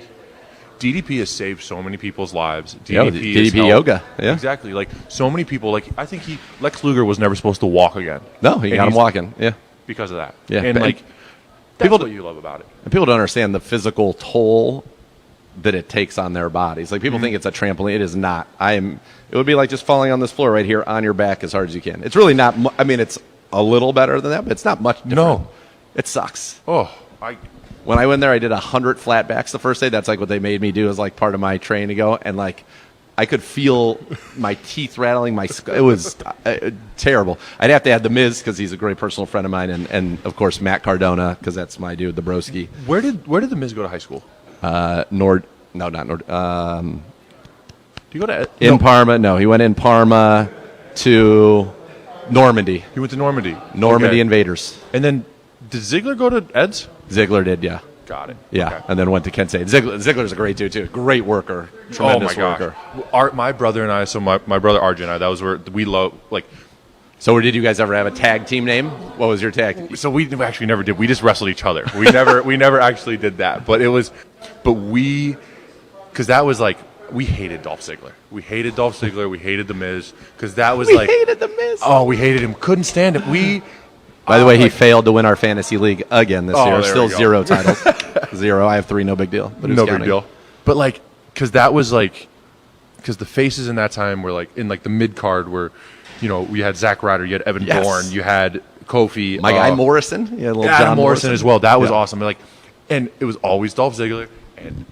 Speaker 5: DDP has saved so many people's lives.
Speaker 2: DDP yoga. Yeah.
Speaker 5: Exactly. Like so many people. Like I think Lex Luger was never supposed to walk again.
Speaker 2: No, he got him walking. Yeah.
Speaker 5: Because of that.
Speaker 2: Yeah.
Speaker 5: And that's what you love about it.
Speaker 2: And people don't understand the physical toll that it takes on their bodies. Like people think it's a trampoline. It is not. It would be like just falling on this floor right here on your back as hard as you can. It's really not. It's a little better than that, but it's not much different.
Speaker 5: No.
Speaker 2: It sucks.
Speaker 5: When
Speaker 2: I went there, I did 100 flatbacks the first day. That's like what they made me do as like part of my training to go. And like, I could feel my teeth rattling. It was terrible. I'd have to add The Miz because he's a great personal friend of mine, and of course Matt Cardona because that's my dude, the broski.
Speaker 5: Where did The Miz go to high school?
Speaker 2: Not Nord.
Speaker 5: Do you go to
Speaker 2: Parma? No, he went in Parma to Normandy.
Speaker 5: He went to Normandy.
Speaker 2: Normandy Invaders.
Speaker 5: And then did Ziggler go to Ed's?
Speaker 2: Ziggler did, yeah.
Speaker 5: Got it.
Speaker 2: Yeah,
Speaker 5: okay.
Speaker 2: And then went to Kent State. Ziggler's a great dude too. Great worker. Tremendous worker.
Speaker 5: My brother and I, so my brother Arjun and I, that was where we love like.
Speaker 2: So did you guys ever have a tag team name? What was your tag?
Speaker 5: So we actually never did. We just wrestled each other. We never actually did that. But because that was like we hated Dolph Ziggler. We hated Dolph Ziggler. We hated The Miz because that was
Speaker 2: we hated The Miz.
Speaker 5: Oh, we hated him. Couldn't stand him.
Speaker 2: By the way, he failed to win our fantasy league again this year. Still 0 titles. 0. I have 3. No big deal. But
Speaker 5: no big deal. But like, because the faces in that time were like in like the mid card where, we had Zack Ryder, you had Evan Bourne, you had Kofi,
Speaker 2: my guy Morrison,
Speaker 5: John Morrison as well. That was awesome. And it was always Dolph Ziggler and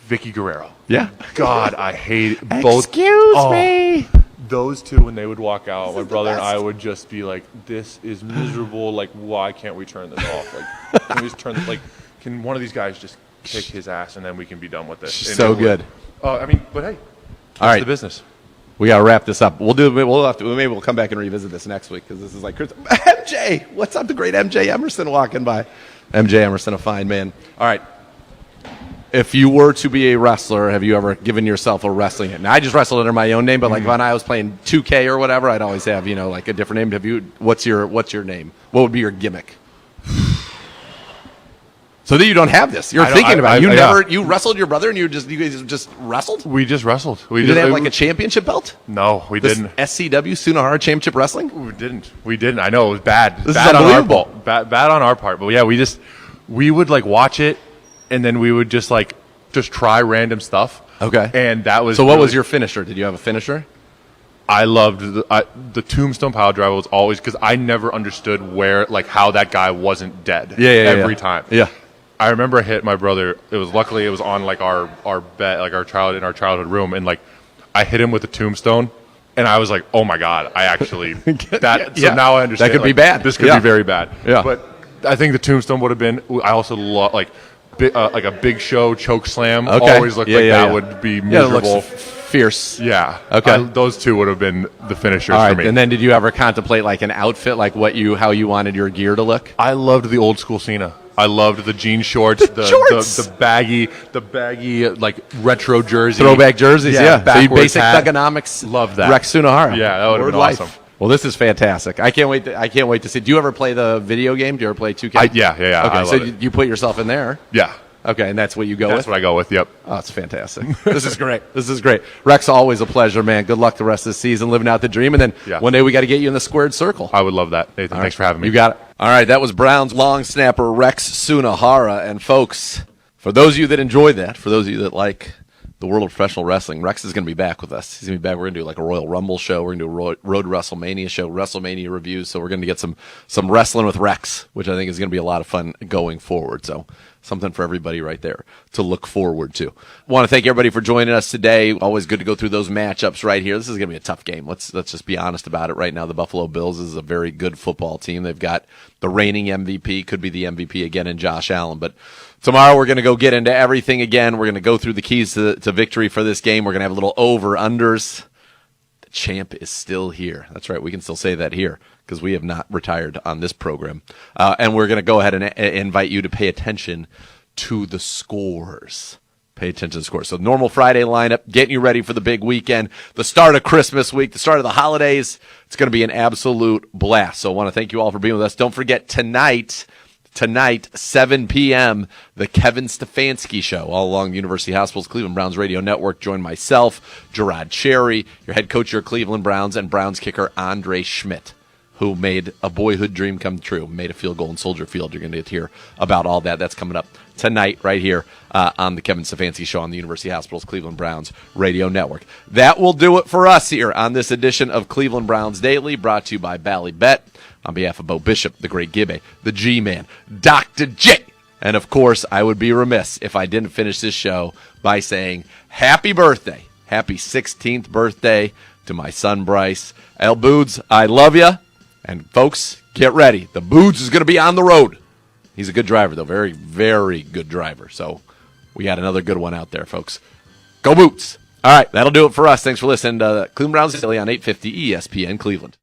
Speaker 5: Vicky Guerrero.
Speaker 2: Yeah.
Speaker 5: God, I hate both.
Speaker 2: Excuse me.
Speaker 5: Those two, when they would walk out, my brother and I would just be like, "This is miserable. Like, why can't we turn this off? Like, can we just turn this? Like, can one of these guys just kick his ass and then we can be done with this?"
Speaker 2: So good.
Speaker 5: But hey,
Speaker 2: all right,
Speaker 5: the business.
Speaker 2: We gotta wrap this up. Maybe we'll come back and revisit this next week because this is like MJ. What's up, the great MJ Emerson walking by? MJ Emerson, a fine man. All right. If you were to be a wrestler, have you ever given yourself a wrestling name? Now, I just wrestled under my own name, but like when I was playing 2K or whatever, I'd always have, like a different name. What's your name? What would be your gimmick? So that you don't have this. You're thinking about it. You wrestled your brother and you guys just wrestled?
Speaker 5: We just wrestled.
Speaker 2: You didn't have like a championship belt?
Speaker 5: No, we didn't.
Speaker 2: SCW, Sunahara Championship Wrestling?
Speaker 5: We didn't. I know, it was bad.
Speaker 2: This is unbelievable.
Speaker 5: Bad on our part. But yeah, we would like watch it and then we would just try random stuff.
Speaker 2: Okay.
Speaker 5: And that was.
Speaker 2: So what was your finisher? Did you have a finisher?
Speaker 5: I loved the tombstone pile driver was always because I never understood how that guy wasn't dead. Every time.
Speaker 2: Yeah.
Speaker 5: I remember I hit my brother. It was on like our bed, like our childhood room, and like I hit him with a tombstone, and I was like, oh my god, I actually that. So now I understand
Speaker 2: that could be bad.
Speaker 5: This could be very bad.
Speaker 2: Yeah.
Speaker 5: But I think the tombstone would have been. I also love like a Big Show choke slam.
Speaker 2: Okay.
Speaker 5: Always looked that would be miserable.
Speaker 2: Yeah, it looks fierce.
Speaker 5: Yeah.
Speaker 2: Okay.
Speaker 5: Those two would have been the finishers
Speaker 2: for
Speaker 5: me.
Speaker 2: And then did you ever contemplate like an outfit, like how you wanted your gear to look?
Speaker 5: I loved the old school Cena. I loved the jean shorts, the baggy like retro jersey,
Speaker 2: throwback jerseys. Yeah. So you basic
Speaker 5: hat.
Speaker 2: Thugonomics.
Speaker 5: Love that.
Speaker 2: Rex Sunahara.
Speaker 5: Yeah, that would have been awesome.
Speaker 2: Well, this is fantastic. I can't wait to see. Do you ever play the video game? Do you ever play 2K?
Speaker 5: Yeah.
Speaker 2: Okay,
Speaker 5: I
Speaker 2: so
Speaker 5: love it.
Speaker 2: you put yourself in there.
Speaker 5: Yeah.
Speaker 2: Okay, and that's what you go with?
Speaker 5: That's what I go with, yep.
Speaker 2: Oh, it's fantastic. This is great. This is great. Rex, always a pleasure, man. Good luck the rest of the season, living out the dream. And then one day we got to get you in the squared circle.
Speaker 5: I would love that, Nathan. Thanks for having me.
Speaker 2: You got it. All right, that was Browns long snapper Rex Sunahara. And folks, for those of you that enjoy that, for those of you that like the world of professional wrestling, Rex is going to be back with us. He's going to be back. We're going to do like a Royal Rumble show. We're going to do a Road to WrestleMania show, WrestleMania reviews. So we're going to get some wrestling with Rex, which I think is going to be a lot of fun going forward. So something for everybody right there to look forward to. Want to thank everybody for joining us today. Always good to go through those matchups right here. This is going to be a tough game. Let's just be honest about it right now. The Buffalo Bills is a very good football team. They've got the reigning MVP, could be the MVP again in Josh Allen. But tomorrow we're going to go get into everything again. We're going to go through the keys to victory for this game. We're going to have a little over-unders. The champ is still here. That's right. We can still say that here because we have not retired on this program. And we're going to go ahead and invite you to pay attention to the scores. Pay attention to the scores. So normal Friday lineup, getting you ready for the big weekend, the start of Christmas week, the start of the holidays. It's going to be an absolute blast. So I want to thank you all for being with us. Don't forget tonight, 7 p.m., the Kevin Stefanski Show, all along University Hospital's Cleveland Browns Radio Network. Join myself, Gerard Cherry, your head coach of your Cleveland Browns, and Browns kicker Andre Schmidt, who made a boyhood dream come true, made a field goal in Soldier Field. You're going to get to hear about all that. That's coming up tonight right here on the Kevin Stefanski Show on the University Hospital's Cleveland Browns Radio Network. That will do it for us here on this edition of Cleveland Browns Daily, brought to you by Ballybet. On behalf of Bo Bishop, the Great Gibbe, the G-Man, Dr. J, and of course, I would be remiss if I didn't finish this show by saying happy birthday, happy 16th birthday to my son Bryce. El Boods, I love you. And folks, get ready. The Boods is going to be on the road. He's a good driver, though. Very, very good driver. So we got another good one out there, folks. Go Boots. All right, that'll do it for us. Thanks for listening to Cleveland Browns Daily on 850 ESPN Cleveland.